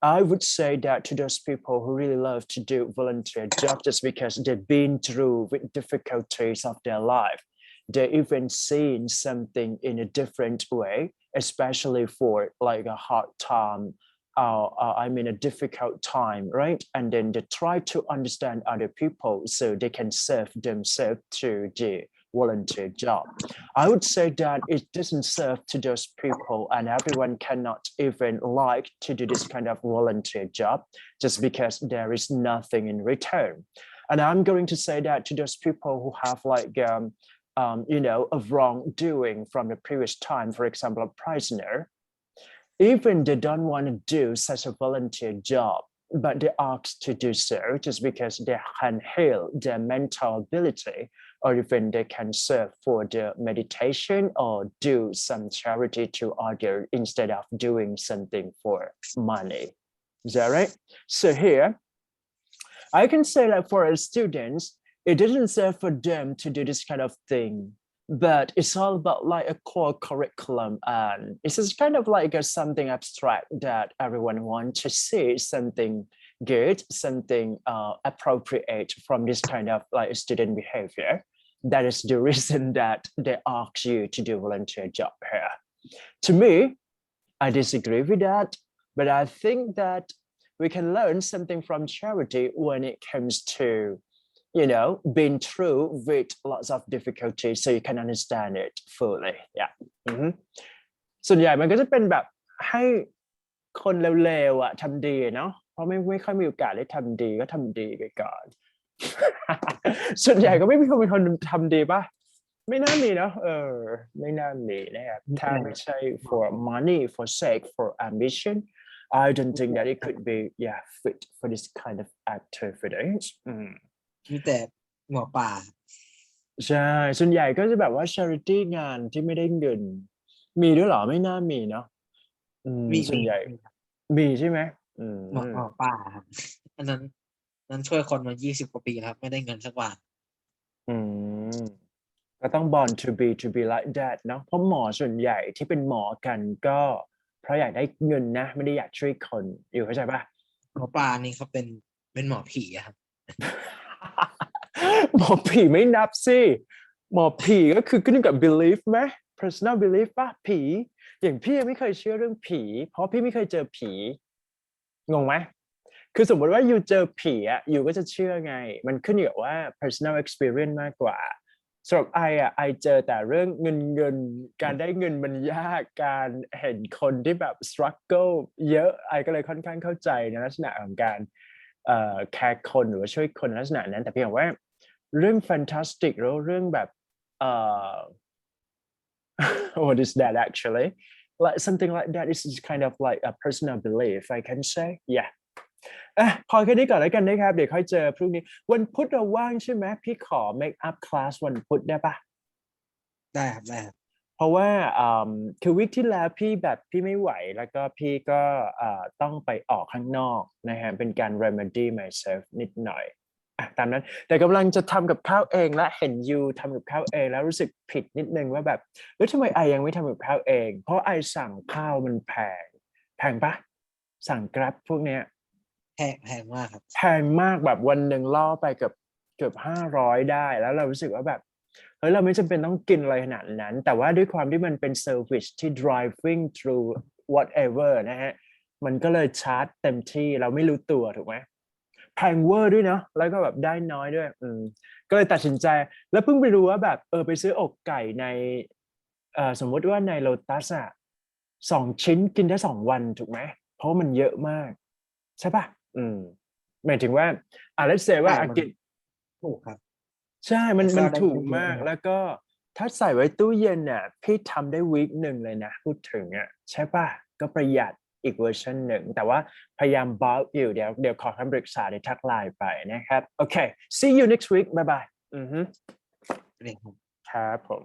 I would say that to those people who really love to do volunteer jobs just because they've been through with difficulties of their life. They even seen something in a different way, especially for like a hard time, I mean a difficult time, right? And then they try to understand other people so they can serve themselves to the volunteer job. I would say that it doesn't serve to those people and everyone cannot even like to do this kind of volunteer job just because there is nothing in return. And I'm going to say that to those people who have like, a wrongdoing from the previous time, for example, a prisoner, even they don't want to do such a volunteer job, but they ask to do so just because they can heal their mental ability, or even they can serve for the meditation or do some charity to others instead of doing something for money. Is that right? So here, I can say that for our students, it doesn't serve for them to do this kind of thing, but it's all about like a core curriculum, and it's just kind of like something abstract that everyone wants to see something good, something appropriate from this kind of like student behavior. That is the reason that they ask you to do volunteer job here. To me, I disagree with that, but I think that we can learn something from charity when it comes to been through with lots of difficulties so you can understand it fully. Yeah. ส่วนใหญ่มันก็จะเป็นแบบให้คนเลวๆอ่ะทำดีเนาะเพราะไม่ค่อยมีโอกาสได้ทำดีก็ทำดีไปก่อน ส่วนใหญ่ก็ไม่มีคนเป็นคนทำดีป่ะไม่น่ามีเนาะไม่น่ามีนะครับถ้าไม่ใช่ for money for sake for ambition I don't think that it could be fit for this kind of activities มีแต่หมอป่า ใช่ส่วนใหญ่ก็จะแบบว่า charity งานที่ไม่ได้เงินมีด้วยเหรอไม่น่ามีเนาะส่วนใหญ่มีใช่ไหมหมอป่าครับอันนั้นช่วยคนมา20 กว่าปีแล้วไม่ได้เงินสักบาทก็ต้อง born to be like that เนาะเพราะหมอส่วนใหญ่ที่เป็นหมอกันก็เพราะอยากได้เงินนะไม่ได้อยากช่วยคนอยู่เข้าใจป่ะหมอป่านี่เขาเป็นหมอผีครับ หมอผีไม่นับสิหมอผีก็คือขึ้นกับ belief ไหม personal belief ป่ะผีอย่างพี่ไม่เคยเชื่อเรื่องผีเพราะพี่ไม่เคยเจอผีงงไหมคือสมมติว่าอยู่เจอผีอ่ะอยู่ก็จะเชื่อไงมันขึ้นอยู่กับว่า personal experience มากกว่าสำหรับไอเจอแต่เรื่องเงินการได้เงินมันยากการเห็นคนที่แบบ struggle เยอะไอก็เลยค่อนข้างเข้าใจในลักษณะของการแคร์คนหรือว่าช่วยคนในลักษณะนั้นแต่เพียงว่าเรื่อง fantastic หรือเรื่องแบบwhat is that actually like something like that is kind of like a personal belief I can say yeah พอแค่นี้ก่อนแล้วกันนะครับเดี๋ยวค่อยเจอพรุ่งนี้วันพุธเราว่างใช่ไหมพี่ขอ make up class วันพุธได้ปะได้ครับได้ครับเพราะว่าคือวิคที่แล้วพี่ไม่ไหวแล้วก็พี่ก็ต้องไปออกข้างนอกนะฮะเป็นการ remedy myself นิดหน่อยตามนั้นแต่กำลังจะทำกับข้าวเองและเห็นยูทำกับข้าวเองแล้วรู้สึกผิดนิดนึงว่าแบบทำไมไอยังไม่ทำกับข้าวเองเพราะไอสั่งข้าวมันแพงปะสั่ง Grab พวกเนี้ยแพงมากครับแพงมากแบบวันหนึ่งล่อไปเกือบ500ได้แล้วเรารู้สึกว่าแบบเฮ้ยเราไม่จำเป็นต้องกินอะไรขนาดนั้นแต่ว่าด้วยความที่มันเป็น service ที่ driving through whatever นะฮะมันก็เลยชาร์จเต็มที่เราไม่รู้ตัวถูกไหมแพงเวอร์ด้วยเนาะแล้วก็แบบได้น้อยด้วยก็เลยตัดสินใจแล้วเพิ่งไปรู้ว่าแบบไปซื้ออกไก่ใน สมมุติว่าในโลตัสอ่ะ2 ชิ้นกินได้2 วันถูกไหมเพราะมันเยอะมากใช่ป่ะหมายถึงว่าlet's say ว่ากิน ถูกครับ ใช่มัน ก็ได้ ถูก ได้เยอะ มาก นะครับ แล้วก็ถ้าใส่ไว้ตู้เย็นน่ะพี่ทำได้วีคหนึ่งเลยนะพูดถึงอ่ะใช่ป่ะก็ประหยัดอีกเวอร์ชันหนึ่งแต่ว่าพยายามบล็อกอยู่เดี๋ยวขอคำปรึกษาเดี๋ยวทักไลน์ไปนะครับโอเค see you next week bye bye เรียนครับ ครับผม